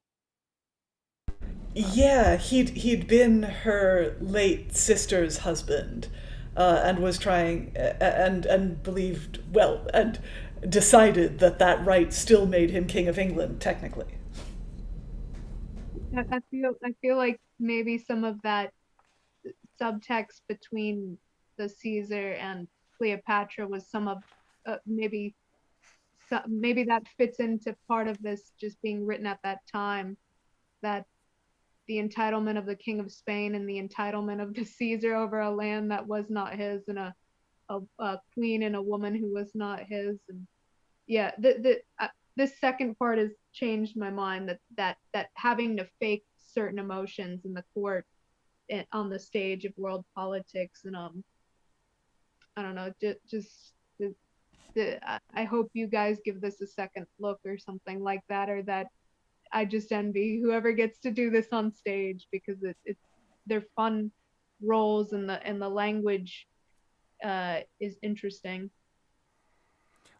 Yeah, he'd been her late sister's husband, and was trying and believed, well, and decided that right still made him King of England technically. I feel like maybe some of that subtext between the Caesar and Cleopatra was some of maybe that fits into part of this just being written at that time, that the entitlement of the King of Spain and the entitlement of the Caesar over a land that was not his, and a queen and a woman who was not his. And yeah, this second part has changed my mind, that having to fake certain emotions in the court, on the stage of world politics, and I don't know, just I hope you guys give this a second look or something like that, or that I just envy whoever gets to do this on stage, because they're fun roles, and the language is interesting.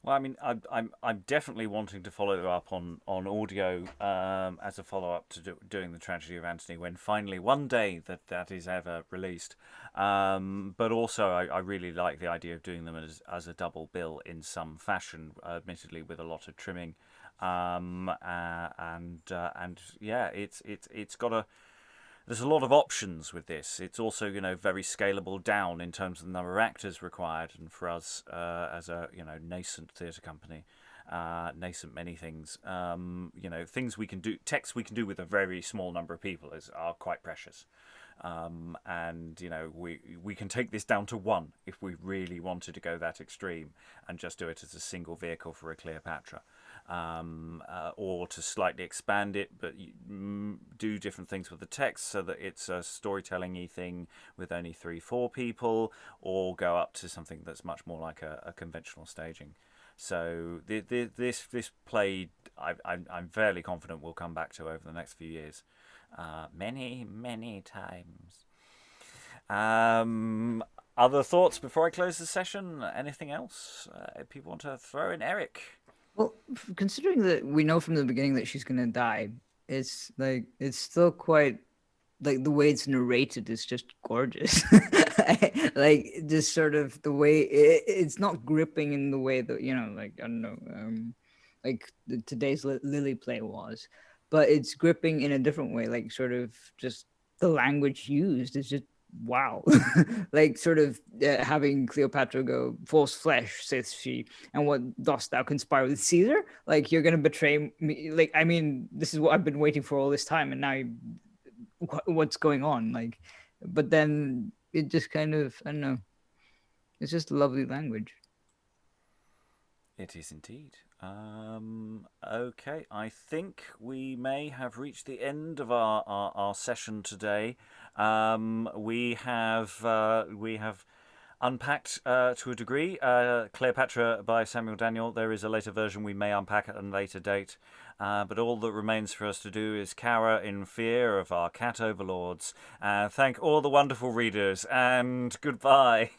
Well, I mean, I'm definitely wanting to follow up on audio as a follow up to doing the Tragedy of Antony, when finally one day that is ever released. But also, I really like the idea of doing them as a double bill in some fashion, admittedly with a lot of trimming. And yeah, it's got a. There's a lot of options with this. It's also, very scalable down in terms of the number of actors required. And for us, as a, nascent theatre company, nascent many things, things we can do, texts we can do with a very small number of people are quite precious. And, we can take this down to one if we really wanted to go that extreme and just do it as a single vehicle for a Cleopatra. Or to slightly expand it, but do different things with the text so that it's a storytelling-y thing with only 3-4 people, or go up to something that's much more like a conventional staging. So this play, I'm fairly confident we'll come back to over the next few years, many times. Other thoughts before I close the session? Anything else people want to throw in? Eric? Well, considering that we know from the beginning that she's gonna die, it's still quite like the way it's narrated is just gorgeous. Like just sort of the way it's not gripping in the way that like I don't know, like today's Lily play was, but it's gripping in a different way. Like sort of just the language used is just wow. Like sort of having Cleopatra go, false flesh, says she, and what dost thou conspire with Caesar? Like you're gonna betray me? Like I mean, this is what I've been waiting for all this time, and now what's going on? Like, but then it just kind of, I don't know, it's just lovely language. It is indeed. Okay, I think we may have reached the end of our session today. We have unpacked to a degree Cleopatra by Samuel Daniel. There is a later version we may unpack at a later date, but all that remains for us to do is cower in fear of our cat overlords. Thank all the wonderful readers, and goodbye.